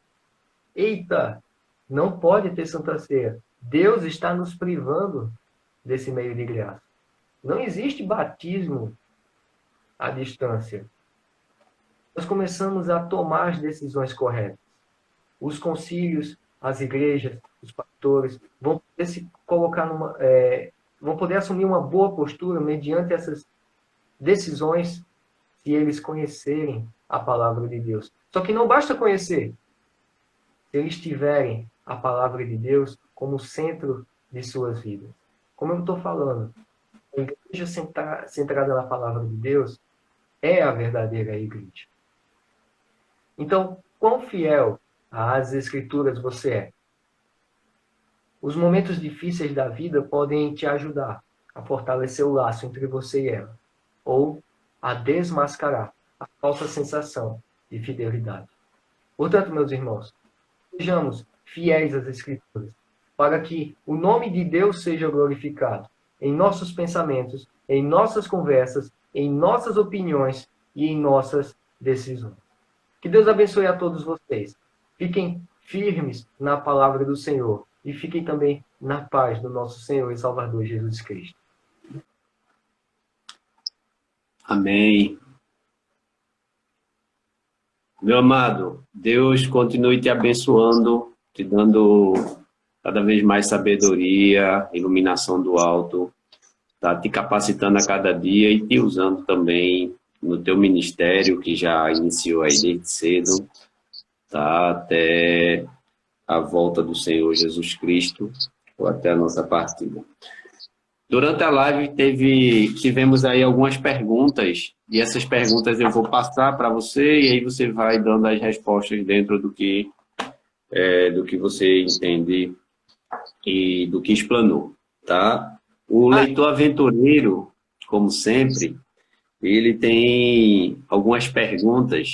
Eita, não pode ter Santa Ceia. Deus está nos privando desse meio de graça. Não existe batismo à distância. Nós começamos a tomar as decisões corretas. Os concílios, as igrejas, os pastores vão poder se colocar vão poder assumir uma boa postura mediante essas decisões, se eles conhecerem a palavra de Deus. Só que não basta conhecer. Se eles tiverem a palavra de Deus como centro de suas vidas. Como eu estou falando, a igreja centrada na palavra de Deus é a verdadeira igreja. Então, quão fiel às Escrituras você é? Os momentos difíceis da vida podem te ajudar a fortalecer o laço entre você e ela, ou a desmascarar a falsa sensação de fidelidade. Portanto, meus irmãos, sejamos fiéis às Escrituras, para que o nome de Deus seja glorificado em nossos pensamentos, em nossas conversas, em nossas opiniões e em nossas decisões. Que Deus abençoe a todos vocês. Fiquem firmes na palavra do Senhor e fiquem também na paz do nosso Senhor e Salvador Jesus Cristo. Amém. Meu amado, Deus continue te abençoando, te dando cada vez mais sabedoria, iluminação do alto, tá te capacitando a cada dia e te usando também no teu ministério, que já iniciou aí desde cedo, tá? Até a volta do Senhor Jesus Cristo, ou até a nossa partida. Durante a live tivemos aí algumas perguntas, e essas perguntas eu vou passar para você, e aí você vai dando as respostas dentro do que você entende e do que explanou, tá? O leitor aventureiro, como sempre, ele tem algumas perguntas.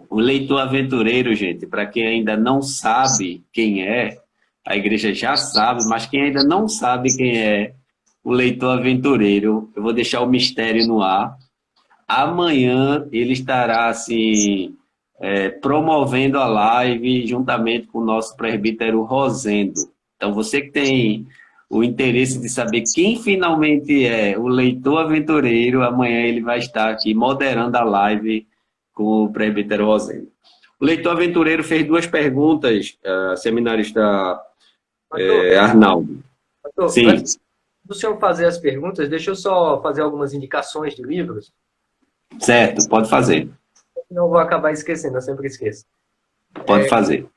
O leitor aventureiro, gente, para quem ainda não sabe quem é, a igreja já sabe, mas quem ainda não sabe quem é o leitor aventureiro, eu vou deixar o mistério no ar. Amanhã ele estará assim, promovendo a live juntamente com o nosso presbítero Rosendo. Então, você que tem o interesse de saber quem finalmente é o leitor aventureiro, amanhã ele vai estar aqui moderando a live com o presbítero Rosendo. O leitor aventureiro fez duas perguntas, seminarista Arnaldo. Pastor, Sim. antes do senhor fazer as perguntas, deixa eu só fazer algumas indicações de livros. Certo, pode fazer. Não vou acabar esquecendo, eu sempre esqueço. Pode fazer.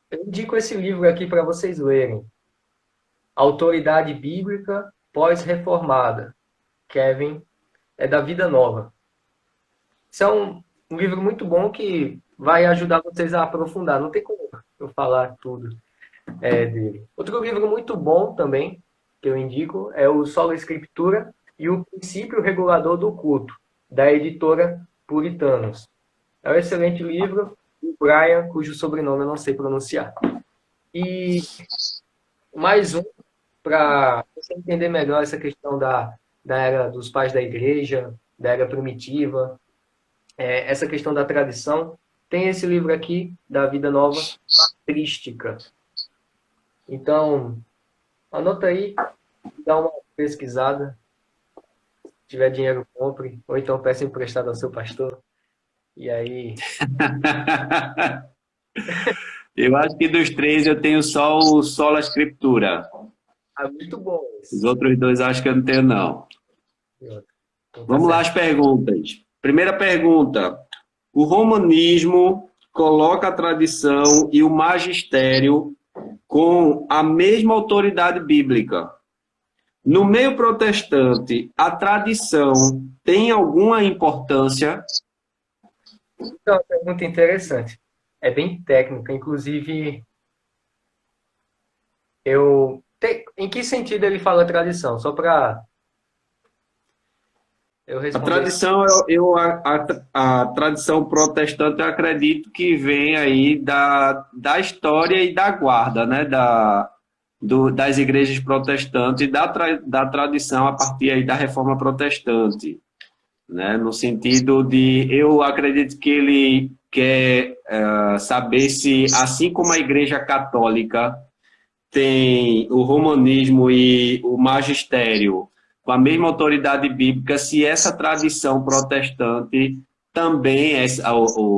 Eu indico esse livro aqui para vocês lerem. Autoridade Bíblica Pós-Reformada. Kevin, é da Vida Nova. Isso é um livro muito bom que vai ajudar vocês a aprofundar. Não tem como eu falar tudo dele. Outro livro muito bom também, que eu indico, é o Sola Escritura e o Princípio Regulador do Culto, da editora Puritanos. É um excelente livro, do Brian, cujo sobrenome eu não sei pronunciar. E mais um, para você entender melhor essa questão da era dos pais da igreja, da era primitiva, essa questão da tradição, tem esse livro aqui, da Vida Nova, Patrística. Então, anota aí, dá uma pesquisada. Se tiver dinheiro, compre, ou então peça emprestado ao seu pastor. E aí... Eu acho que dos três eu tenho só o Sola Escritura. muito bom esse. Os outros dois acho que eu não tenho, não. Então, tá Vamos lá, certo. as perguntas. Primeira pergunta. O romanismo coloca a tradição e o magistério com a mesma autoridade bíblica. No meio protestante, a tradição tem alguma importância? Então, é uma pergunta interessante. É bem técnica. Inclusive, em que sentido ele fala tradição? Só para eu A responder. tradição, a tradição protestante, eu acredito que vem aí da história e da guarda, né? Das igrejas protestantes, da tradição a partir aí da reforma protestante, né? No sentido de, eu acredito que ele quer saber se, assim como a igreja católica tem o romanismo e o magistério com a mesma autoridade bíblica, se essa tradição protestante também,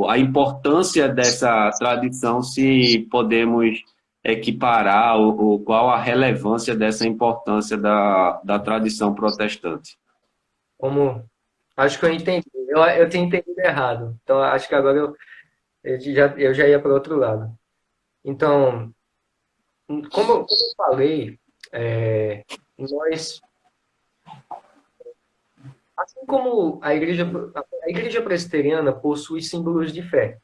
a importância dessa tradição, se podemos equiparar, ou qual a relevância dessa importância da tradição protestante. Acho que eu entendi. Eu tinha entendido errado. Então, acho que agora eu já ia para o outro lado. Então, como eu falei, nós... Assim como a igreja presbiteriana possui símbolos de fé.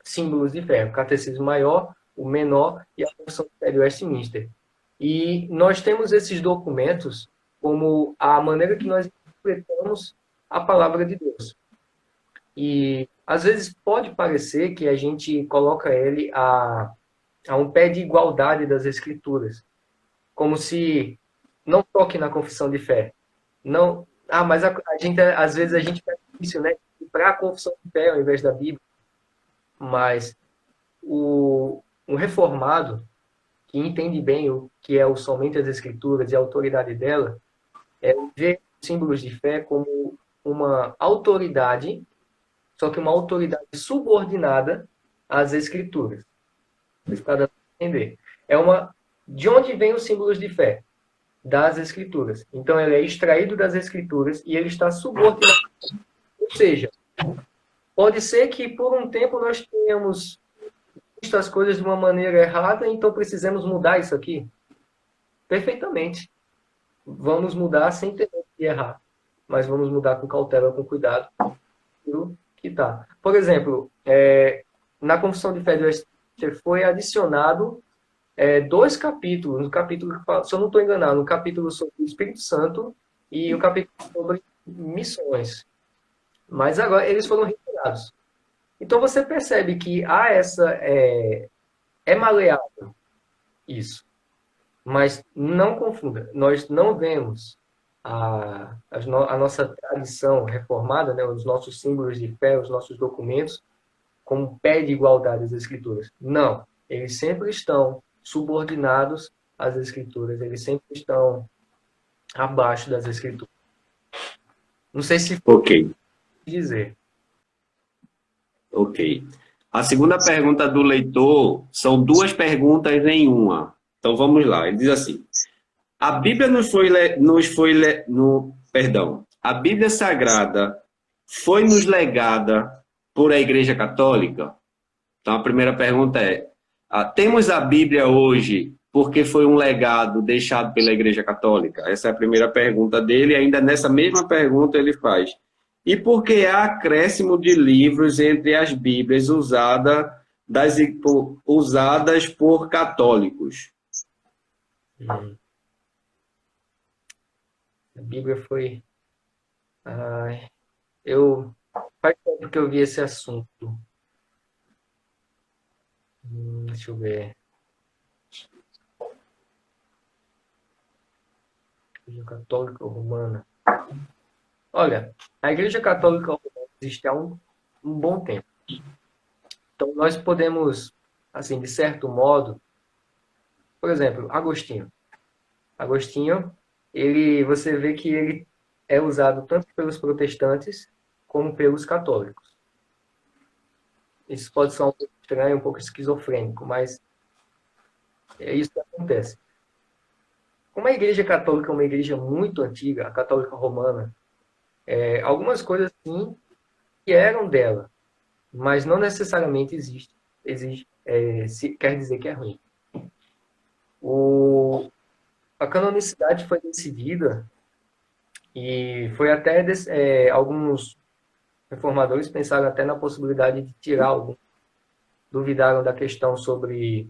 Símbolos de fé. O catecismo maior, o menor e a confissão de fé de Westminster. E nós temos esses documentos como a maneira que nós interpretamos a palavra de Deus. E às vezes pode parecer que a gente coloca ele a um pé de igualdade das Escrituras. Como se não toque na confissão de fé. Não... mas às vezes a gente é difícil, né? para a confissão de fé ao invés da Bíblia, mas um reformado que entende bem o que é somente as Escrituras e a autoridade dela, vê símbolos de fé como uma autoridade, só que uma autoridade subordinada às Escrituras. Está dando para entender. De onde vem os símbolos de fé? Das Escrituras. Então, ele é extraído das Escrituras e ele está subordinado. Ou seja, pode ser que por um tempo nós tenhamos visto as coisas de uma maneira errada, então precisamos mudar isso aqui? Perfeitamente. Vamos mudar sem ter que errar, mas vamos mudar com cautela, com cuidado. Que tá. Por exemplo, na Confissão de Fé de Westminster foi adicionado 2 capítulos, no capítulo, se eu não estou enganado, no capítulo sobre o Espírito Santo e o capítulo sobre missões. Mas agora eles foram retirados. Então você percebe que há é maleável isso. Mas não confunda, nós não vemos a nossa tradição reformada, né, os nossos símbolos de fé, os nossos documentos, como pé de igualdade às Escrituras. Não, eles sempre estão subordinados às Escrituras, eles sempre estão abaixo das Escrituras. Não sei se Ok. dizer. Ok. A segunda pergunta do leitor são 2 perguntas em uma. Então vamos lá. Ele diz assim: a Bíblia a Bíblia Sagrada foi nos legada por a Igreja Católica? Então a primeira pergunta é: temos a Bíblia hoje porque foi um legado deixado pela Igreja Católica? Essa é a primeira pergunta dele. E ainda nessa mesma pergunta ele faz: e por que há acréscimo de livros entre as Bíblias usadas por católicos? A Bíblia foi... Faz tempo que eu vi esse assunto. Deixa eu ver. Igreja Católica Romana. Olha, a Igreja Católica Romana existe há um bom tempo. Então, nós podemos, assim, de certo modo, por exemplo, Agostinho. Agostinho, você vê que ele é usado tanto pelos protestantes como pelos católicos. Isso pode ser um pouco estranho, um pouco esquizofrênico, mas é isso que acontece. Como a Igreja Católica é uma igreja muito antiga, a Católica Romana, algumas coisas sim que eram dela, mas não necessariamente quer dizer que é ruim. A canonicidade foi decidida e foi até alguns reformadores pensaram até na possibilidade de tirar algum, duvidaram da questão sobre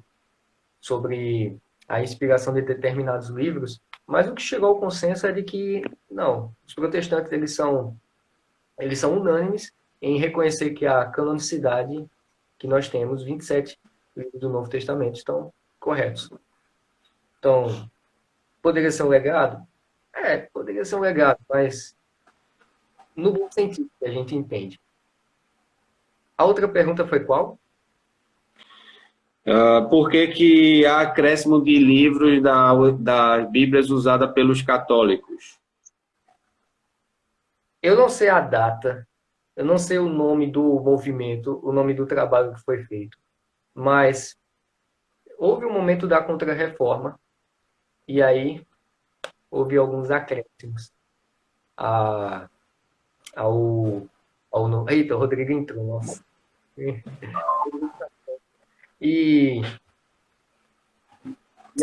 a inspiração de determinados livros, mas o que chegou ao consenso é de que não, os protestantes eles são unânimes em reconhecer que a canonicidade que nós temos, 27 livros do Novo Testamento, estão corretos. Então, poderia ser um legado? Poderia ser um legado, mas no bom sentido que a gente entende. A outra pergunta foi qual? Por que há acréscimo de livros das Bíblias usadas pelos católicos? Eu não sei a data, eu não sei o nome do movimento, o nome do trabalho que foi feito, mas houve um momento da Contra-Reforma e aí houve alguns acréscimos Eita, o Rodrigo entrou, nossa. E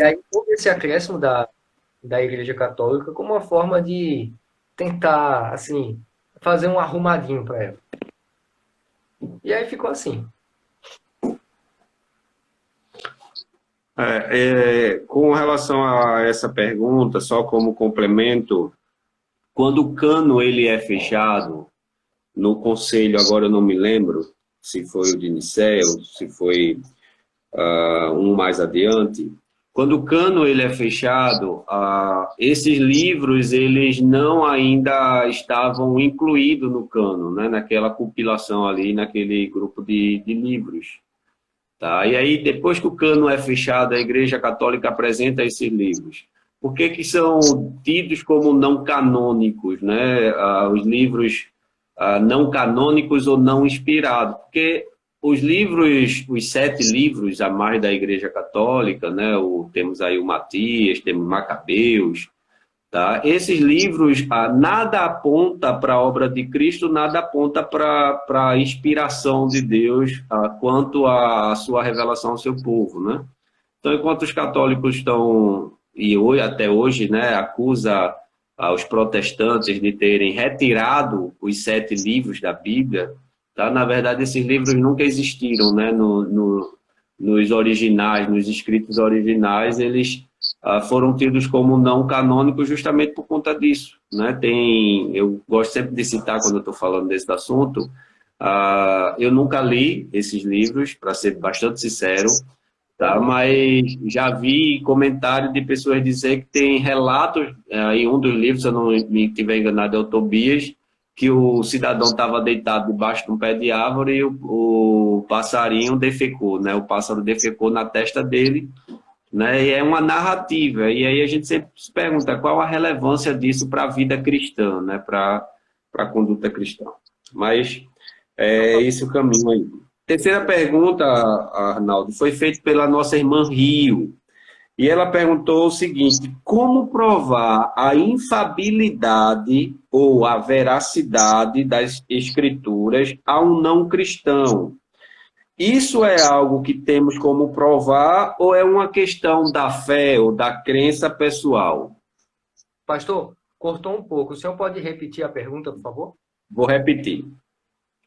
aí houve esse acréscimo da Igreja Católica como uma forma de tentar, assim, fazer um arrumadinho para ela. E aí ficou assim. Com relação a essa pergunta, só como complemento, quando o cano ele é fechado, no conselho, agora eu não me lembro se foi o de Nicéia ou se foi um mais adiante, quando o cano ele é fechado, esses livros eles não ainda estavam incluídos no cano, né? Naquela compilação ali, naquele grupo de livros. Tá? E aí, depois que o cano é fechado, a Igreja Católica apresenta esses livros. Por que que são tidos como não canônicos, né? Os livros não canônicos ou não inspirados? Porque os livros, os 7 livros a mais da Igreja Católica, né? Temos aí o Matias, temos Macabeus, tá? Esses livros, nada aponta para a obra de Cristo, nada aponta para a inspiração de Deus quanto à sua revelação ao seu povo, né? Então, enquanto os católicos estão, e hoje, até hoje, né, acusa os protestantes de terem retirado os 7 livros da Bíblia, tá? Na verdade, esses livros nunca existiram, né? Nos originais, nos escritos originais, eles foram tidos como não canônicos justamente por conta disso, né? Eu gosto sempre de citar quando eu estou falando desse assunto. Eu nunca li esses livros, para ser bastante sincero, tá? Mas já vi comentários de pessoas dizer que tem relatos em um dos livros, se eu não me estiver enganado, é o Tobias, que o cidadão estava deitado debaixo de um pé de árvore e o passarinho defecou, né? O pássaro defecou na testa dele, né? E é uma narrativa. E aí a gente sempre se pergunta qual a relevância disso para a vida cristã, né? Para a conduta cristã. Mas é esse o caminho aí. Terceira pergunta, Arnaldo, foi feita pela nossa irmã Rio. E ela perguntou o seguinte: como provar a infabilidade ou a veracidade das escrituras a um não cristão? Isso é algo que temos como provar ou é uma questão da fé ou da crença pessoal? Pastor, cortou um pouco. O senhor pode repetir a pergunta, por favor? Vou repetir.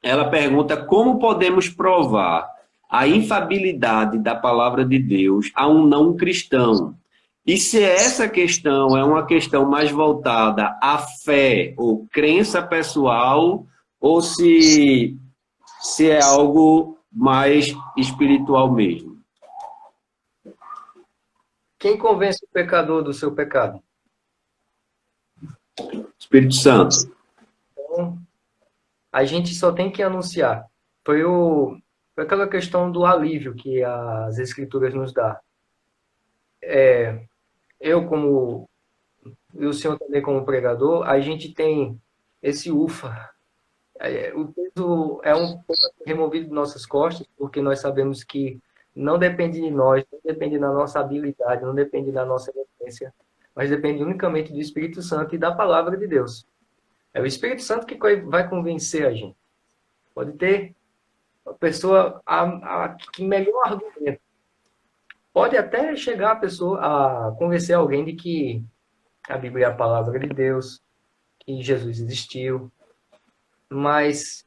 Ela pergunta como podemos provar a infabilidade da palavra de Deus a um não cristão. E se essa questão é uma questão mais voltada à fé ou crença pessoal, ou se é algo mais espiritual mesmo. Quem convence o pecador do seu pecado? Espírito Santo. Então, a gente só tem que anunciar. Foi aquela questão do alívio que as Escrituras nos dá. E o senhor também como pregador, a gente tem esse ufa. O peso é um pouco removido de nossas costas, porque nós sabemos que não depende de nós, não depende da nossa habilidade, não depende da nossa eloquência, mas depende unicamente do Espírito Santo e da palavra de Deus. É o Espírito Santo que vai convencer a gente. Pode ter a pessoa que melhor argumento. Pode até chegar a pessoa a convencer alguém de que a Bíblia é a palavra de Deus, que Jesus existiu. Mas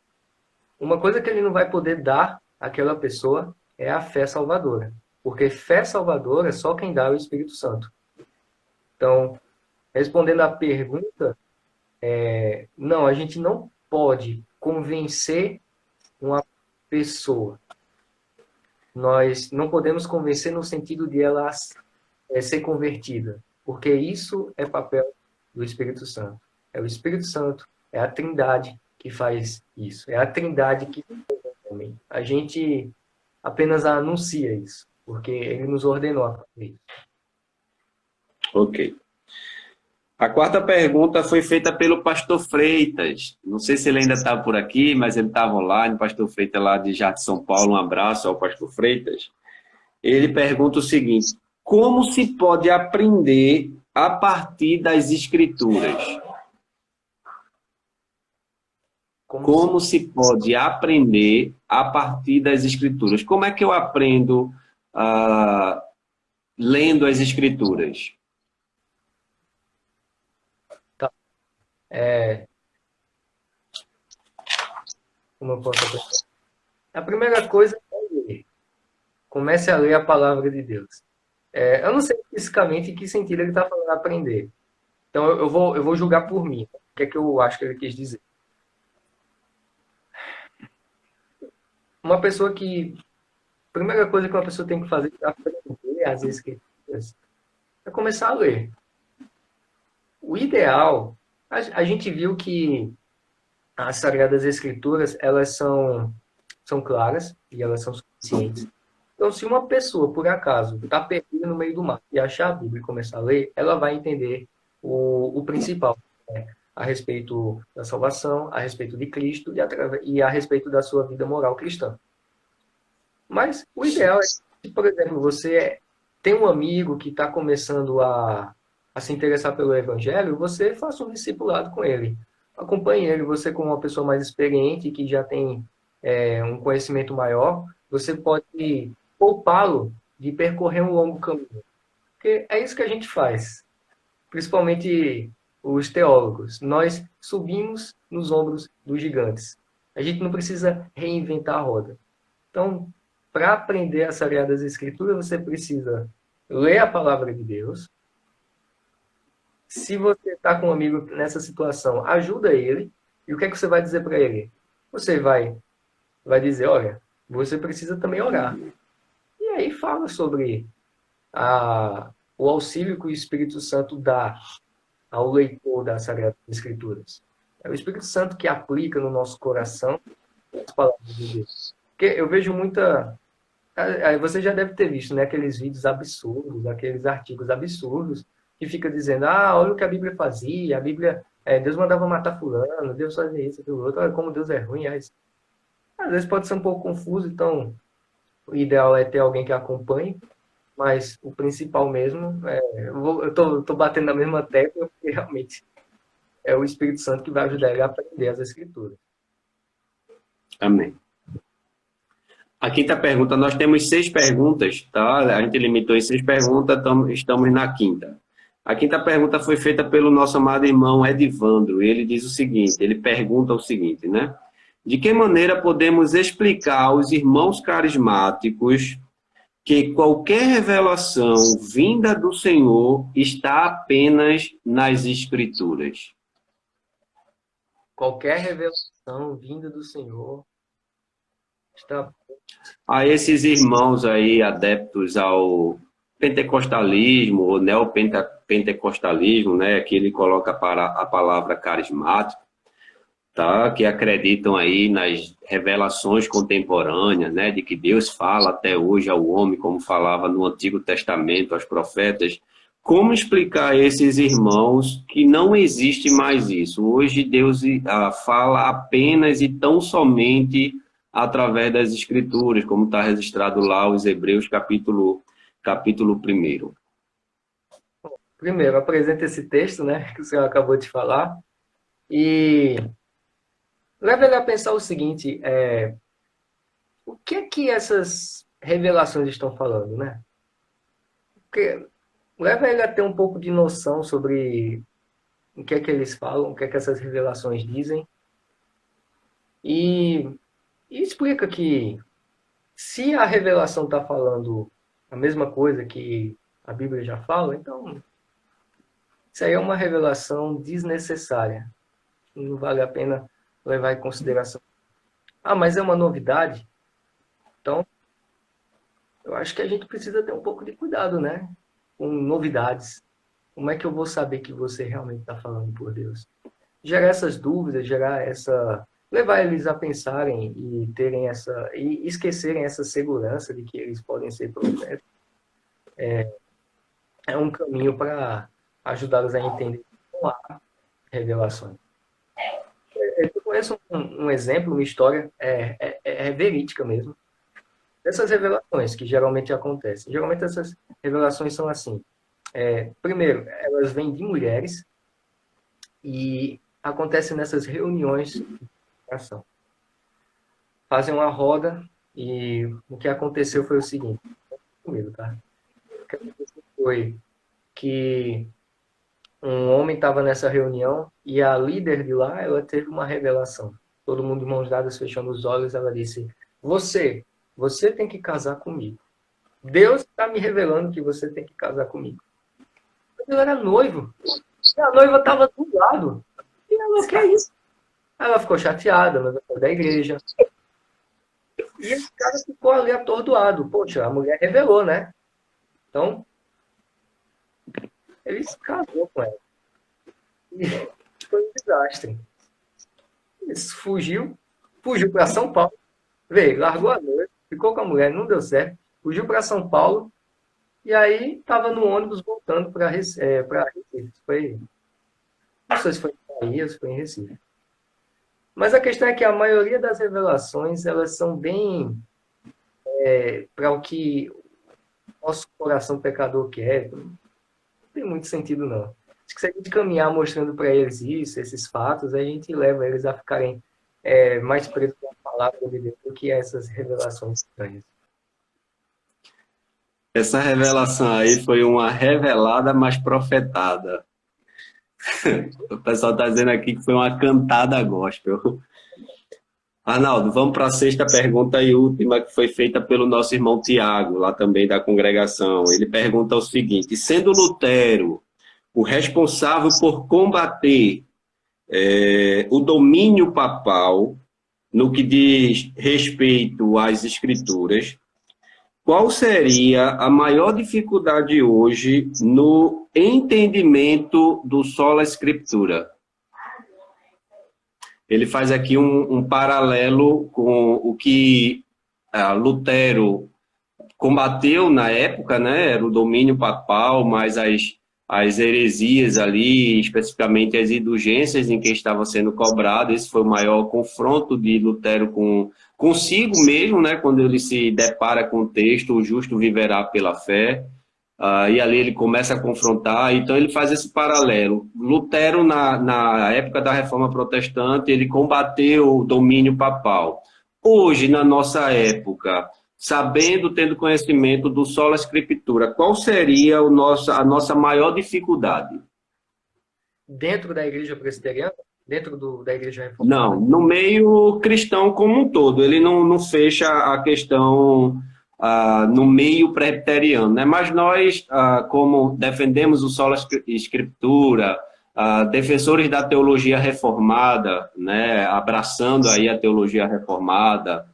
uma coisa que ele não vai poder dar àquela pessoa é a fé salvadora. Porque fé salvadora é só quem dá é o Espírito Santo. Então, respondendo à pergunta, não, a gente não pode convencer uma pessoa. Nós não podemos convencer no sentido de ela ser convertida, porque isso é papel do Espírito Santo. É o Espírito Santo, é a Trindade que faz isso. É a Trindade que também. A gente apenas anuncia isso, porque ele nos ordenou a fazer isso. Ok. A quarta pergunta foi feita pelo pastor Freitas. Não sei se ele ainda está por aqui, mas ele estava online, pastor Freitas lá de Jardim São Paulo. Um abraço ao pastor Freitas. Ele pergunta o seguinte: como se pode aprender a partir das escrituras? Como se pode aprender a partir das escrituras? Como é que eu aprendo lendo as escrituras? Como eu posso aprender? A primeira coisa é ler. Comece a ler a palavra de Deus. Eu não sei especificamente em que sentido ele está falando aprender. Então eu vou julgar por mim. O que é que eu acho que ele quis dizer? Uma pessoa que... A primeira coisa que uma pessoa tem que fazer é aprender as escrituras. Escrituras, é começar a ler. O ideal, a gente viu que as Sagradas Escrituras, elas são claras e elas são suficientes. Então, se uma pessoa, por acaso, está perdida no meio do mar e achar a Bíblia e começar a ler, ela vai entender o principal, né? A respeito da salvação, a respeito de Cristo e a respeito da sua vida moral cristã. Mas o ideal é que, por exemplo, você tem um amigo que está começando a se interessar pelo Evangelho, você faça um discipulado com ele. Acompanhe ele, você como uma pessoa mais experiente, que já tem um conhecimento maior, você pode poupá-lo de percorrer um longo caminho. Porque é isso que a gente faz, principalmente os teólogos. Nós subimos nos ombros dos gigantes. A gente não precisa reinventar a roda. Então, para aprender as Sagradas Escrituras, você precisa ler a palavra de Deus. Se você está com um amigo nessa situação, ajuda ele. E o que é que você vai dizer para ele? Você vai dizer, olha, você precisa também orar. E aí fala sobre o auxílio que o Espírito Santo dá ao leitor das Sagradas Escrituras. É o Espírito Santo que aplica no nosso coração as palavras de Deus. Porque eu vejo muita... Você já deve ter visto, né, aqueles vídeos absurdos, aqueles artigos absurdos, que fica dizendo, olha o que a Bíblia fazia, a Bíblia, Deus mandava matar fulano, Deus fazia isso, aquilo outro, olha como Deus é ruim. Às vezes pode ser um pouco confuso, então o ideal é ter alguém que acompanhe, mas o principal mesmo, eu tô batendo na mesma tecla, porque realmente é o Espírito Santo que vai ajudar ele a aprender as Escrituras. Amém. A quinta pergunta, nós temos 6 perguntas, tá? A gente limitou em 6 perguntas, estamos na quinta. A quinta pergunta foi feita pelo nosso amado irmão Edivandro. Ele diz o seguinte, ele pergunta o seguinte, né? De que maneira podemos explicar aos irmãos carismáticos que qualquer revelação vinda do Senhor está apenas nas Escrituras? Qualquer revelação vinda do Senhor está... A esses irmãos aí, adeptos ao pentecostalismo, ou neopentecostalismo, né, que ele coloca a palavra carismático, tá, que acreditam aí nas revelações contemporâneas, né, de que Deus fala até hoje ao homem, como falava no Antigo Testamento, aos profetas. Como explicar a esses irmãos que não existe mais isso? Hoje Deus fala apenas e tão somente através das Escrituras, como está registrado lá os Hebreus, capítulo 1. Primeiro, apresenta esse texto, né, que o senhor acabou de falar, e leva ele a pensar o seguinte, o que é que essas revelações estão falando, né? Porque leva ele a ter um pouco de noção sobre o que é que eles falam, o que é que essas revelações dizem, e explica que se a revelação está falando a mesma coisa que a Bíblia já fala, então isso aí é uma revelação desnecessária. Não vale a pena levar em consideração. Mas é uma novidade? Então, eu acho que a gente precisa ter um pouco de cuidado, né? Com novidades. Como é que eu vou saber que você realmente está falando por Deus? Gerar essas dúvidas, levar eles a pensarem e terem e esquecerem essa segurança de que eles podem ser profetas, é um caminho para ajudá-los a entender que não há revelações. Eu conheço um exemplo, uma história verídica mesmo, dessas revelações que geralmente acontecem. Geralmente essas revelações são assim. Primeiro, elas vêm de mulheres e acontecem nessas reuniões ação. Fazem uma roda e o que aconteceu foi o seguinte, comigo, tá? O que aconteceu foi que um homem estava nessa reunião e a líder de lá, ela teve uma revelação. Todo mundo de mãos dadas, fechando os olhos, ela disse, você tem que casar comigo. Deus está me revelando que você tem que casar comigo. Ele era noivo. E a noiva estava do lado. E ela, o que é isso? Ela ficou chateada, mas foi da igreja. E esse cara ficou ali atordoado. Poxa, a mulher revelou, né? Então, Ele se casou com ela. E foi um desastre. Ele fugiu para São Paulo, veio, largou a noiva, ficou com a mulher, não deu certo, fugiu para São Paulo, e aí estava no ônibus voltando para Recife. Não sei se foi em Bahia ou se foi em Recife. Mas a questão é que a maioria das revelações, elas são bem para o que o nosso coração pecador quer. Não tem muito sentido, não. Acho que se a gente caminhar mostrando para eles isso, esses fatos, a gente leva eles a ficarem mais presos com a palavra de Deus do que essas revelações estranhas. Essa revelação aí foi uma revelada, mas profetada. O pessoal está dizendo aqui que foi uma cantada gospel. Arnaldo, vamos para a sexta pergunta e última, que foi feita pelo nosso irmão Tiago, lá também da congregação. Ele pergunta o seguinte: sendo Lutero o responsável por combater o domínio papal no que diz respeito às escrituras, qual seria a maior dificuldade hoje no entendimento do sola scriptura? Ele faz aqui um paralelo com o que Lutero combateu na época, né? Era o domínio papal, mas as heresias ali, especificamente as indulgências em que estava sendo cobrado. Esse foi o maior confronto de Lutero consigo mesmo, né? Quando ele se depara com o texto, o justo viverá pela fé. E ali ele começa a confrontar, então ele faz esse paralelo. Lutero, na época da Reforma Protestante, ele combateu o domínio papal. Hoje, na nossa época, tendo conhecimento do sola scriptura, qual seria a nossa maior dificuldade? Dentro da igreja presbiteriana? Dentro da igreja reformada? Não, no meio cristão como um todo. Ele não fecha a questão no meio presbiteriano, né? Mas nós, como defendemos o sola scriptura, defensores da teologia reformada, né? Abraçando aí a teologia reformada,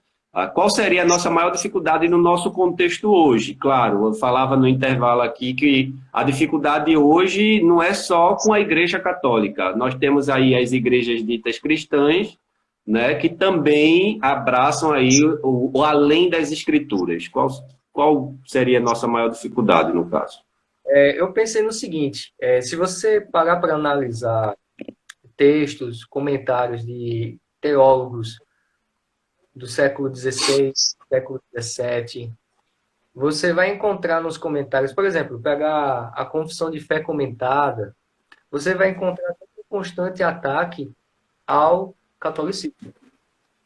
qual seria a nossa maior dificuldade no nosso contexto hoje? Claro, eu falava no intervalo aqui que a dificuldade hoje não é só com a Igreja Católica. Nós temos aí as igrejas ditas cristãs, né, que também abraçam aí o além das escrituras. Qual seria a nossa maior dificuldade no caso? Eu pensei no seguinte: se você parar para analisar textos, comentários de teólogos do século XVI, século XVII, você vai encontrar nos comentários, por exemplo, pegar a Confissão de Fé comentada, você vai encontrar um constante ataque ao catolicismo.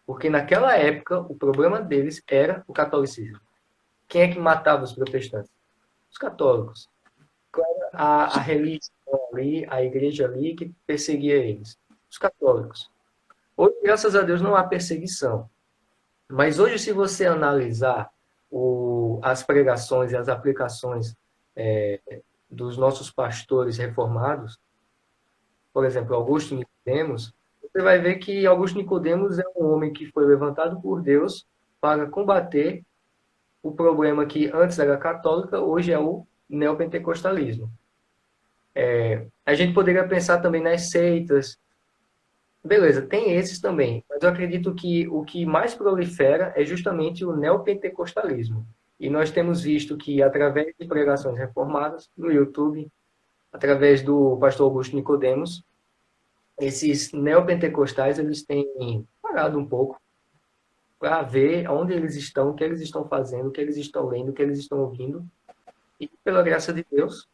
Porque naquela época o problema deles era o catolicismo. Quem é que matava os protestantes? Os católicos. Qual era a religião ali, a igreja ali que perseguia eles? Os católicos. Hoje, graças a Deus, não há perseguição. Mas hoje, se você analisar as pregações e as aplicações dos nossos pastores reformados, por exemplo, Augusto Nicodemos, você vai ver que Augusto Nicodemos é um homem que foi levantado por Deus para combater o problema que antes era católica, hoje é o neopentecostalismo. A gente poderia pensar também nas seitas. Beleza, tem esses também, mas eu acredito que o que mais prolifera é justamente o neopentecostalismo. E nós temos visto que, através de pregações reformadas no YouTube, através do pastor Augusto Nicodemos, esses neopentecostais, eles têm parado um pouco para ver onde eles estão, o que eles estão fazendo, o que eles estão lendo, o que eles estão ouvindo. E, pela graça de Deus,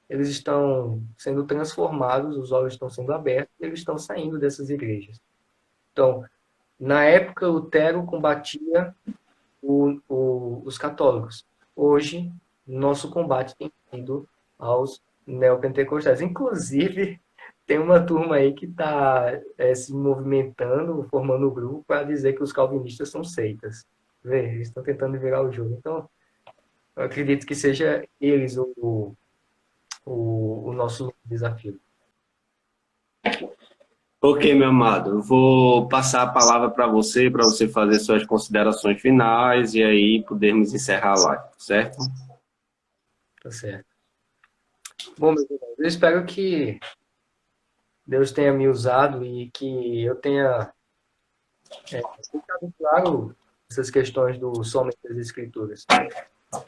eles estão sendo transformados, os olhos estão sendo abertos, e eles estão saindo dessas igrejas. Então, na época, Lutero combatia os católicos. Hoje, nosso combate tem sido aos neopentecostais. Inclusive, tem uma turma aí que está se movimentando, formando um grupo para dizer que os calvinistas são seitas. Vê, eles estão tentando virar o jogo. Então, eu acredito que seja eles o nosso desafio. Ok, meu amado. Eu vou passar a palavra para você fazer suas considerações finais e aí podermos encerrar a live, certo? Tá certo. Bom, meus irmãos, eu espero que Deus tenha me usado e que eu tenha deixado claro essas questões do somente das Escrituras.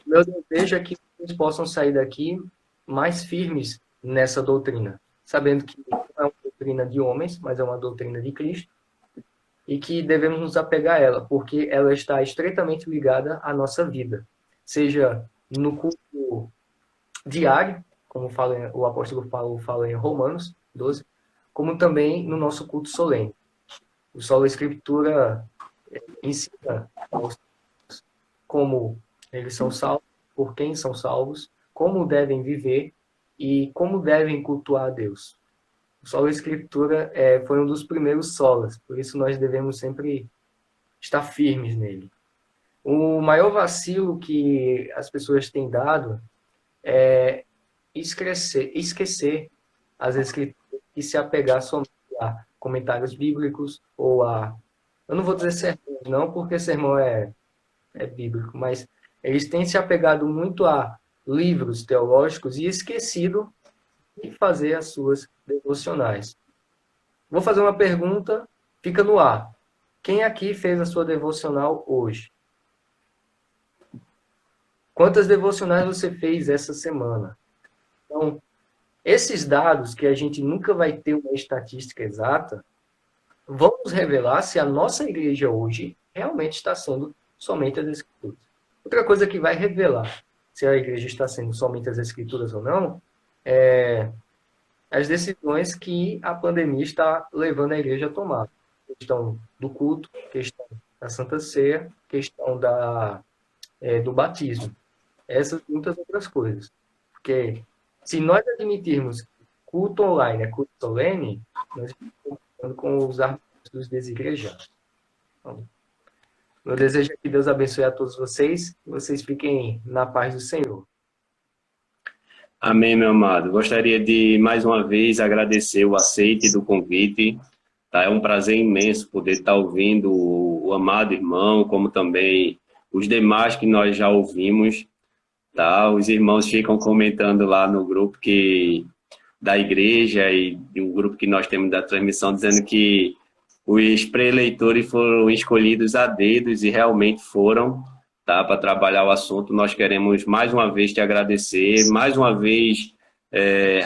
Meu desejo é que vocês possam sair daqui mais firmes nessa doutrina, sabendo que não é uma doutrina de homens, mas é uma doutrina de Cristo, e que devemos nos apegar a ela, porque ela está estreitamente ligada à nossa vida, seja no culto diário, como o apóstolo Paulo fala em Romanos 12, como também no nosso culto solene. O Sola Escritura ensina aos como eles são salvos, por quem são salvos, como devem viver e como devem cultuar a Deus. O Sola Escritura foi um dos primeiros solas, por isso nós devemos sempre estar firmes nele. O maior vacilo que as pessoas têm dado é esquecer as Escrituras e se apegar somente a comentários bíblicos ou a... Eu não vou dizer sermão, não, porque sermão é bíblico, mas eles têm se apegado muito a livros teológicos e esquecido de fazer as suas devocionais. Vou fazer uma pergunta, fica no ar. Quem aqui fez a sua devocional hoje? Quantas devocionais você fez essa semana? Então, esses dados, que a gente nunca vai ter uma estatística exata, vão nos revelar se a nossa igreja hoje realmente está sendo somente as Escrituras. Outra coisa que vai revelar se a igreja está sendo somente as Escrituras ou não é as decisões que a pandemia está levando a igreja a tomar. Questão do culto, questão da Santa Ceia, questão do batismo. Essas e muitas outras coisas. Porque se nós admitirmos que culto online é culto solene, nós estamos falando com os argumentos dos desigrejados. Então, meu desejo é que Deus abençoe a todos vocês e vocês fiquem na paz do Senhor. Amém, meu amado. Gostaria de, mais uma vez, agradecer o aceite do convite. Tá? É um prazer imenso poder estar ouvindo o amado irmão, como também os demais que nós já ouvimos. Tá? Os irmãos ficam comentando lá no grupo da igreja e um grupo que nós temos da transmissão, dizendo que os preleitores foram escolhidos a dedos e realmente foram, tá, para trabalhar o assunto. Nós queremos mais uma vez te agradecer, mais uma vez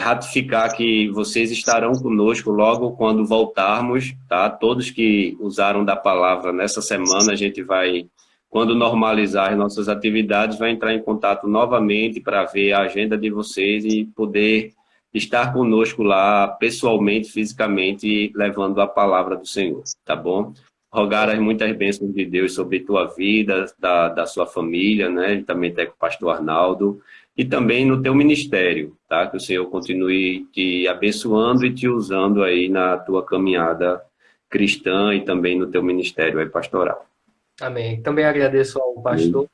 ratificar que vocês estarão conosco logo quando voltarmos, tá? Todos que usaram da palavra nessa semana, a gente vai, quando normalizar as nossas atividades, vai entrar em contato novamente para ver a agenda de vocês e poder estar conosco lá pessoalmente, fisicamente, levando a palavra do Senhor, tá bom? Rogar as muitas bênçãos de Deus sobre tua vida, da sua família, né? Ele também está com o pastor Arnaldo, e também no teu ministério, tá? Que o Senhor continue te abençoando e te usando aí na tua caminhada cristã e também no teu ministério aí pastoral. Amém. Também agradeço ao pastor,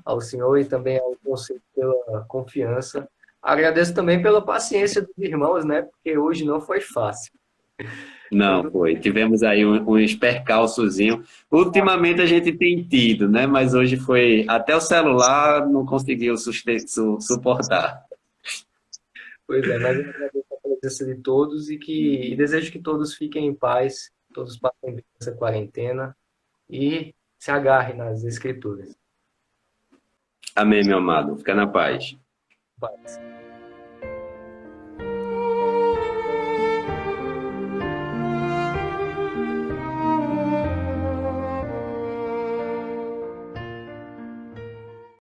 ao senhor e também ao conselho pela confiança. Agradeço também pela paciência dos irmãos, né? Porque hoje não foi fácil. Não, foi. Tivemos aí uns percalçozinhos. Ultimamente a gente tem tido, né? Mas hoje foi... Até o celular não conseguiu suportar. Pois é, mas eu agradeço a presença de todos e desejo que todos fiquem em paz, todos passem bem essa quarentena e se agarrem nas Escrituras. Amém, meu amado. Fica na paz. Paz.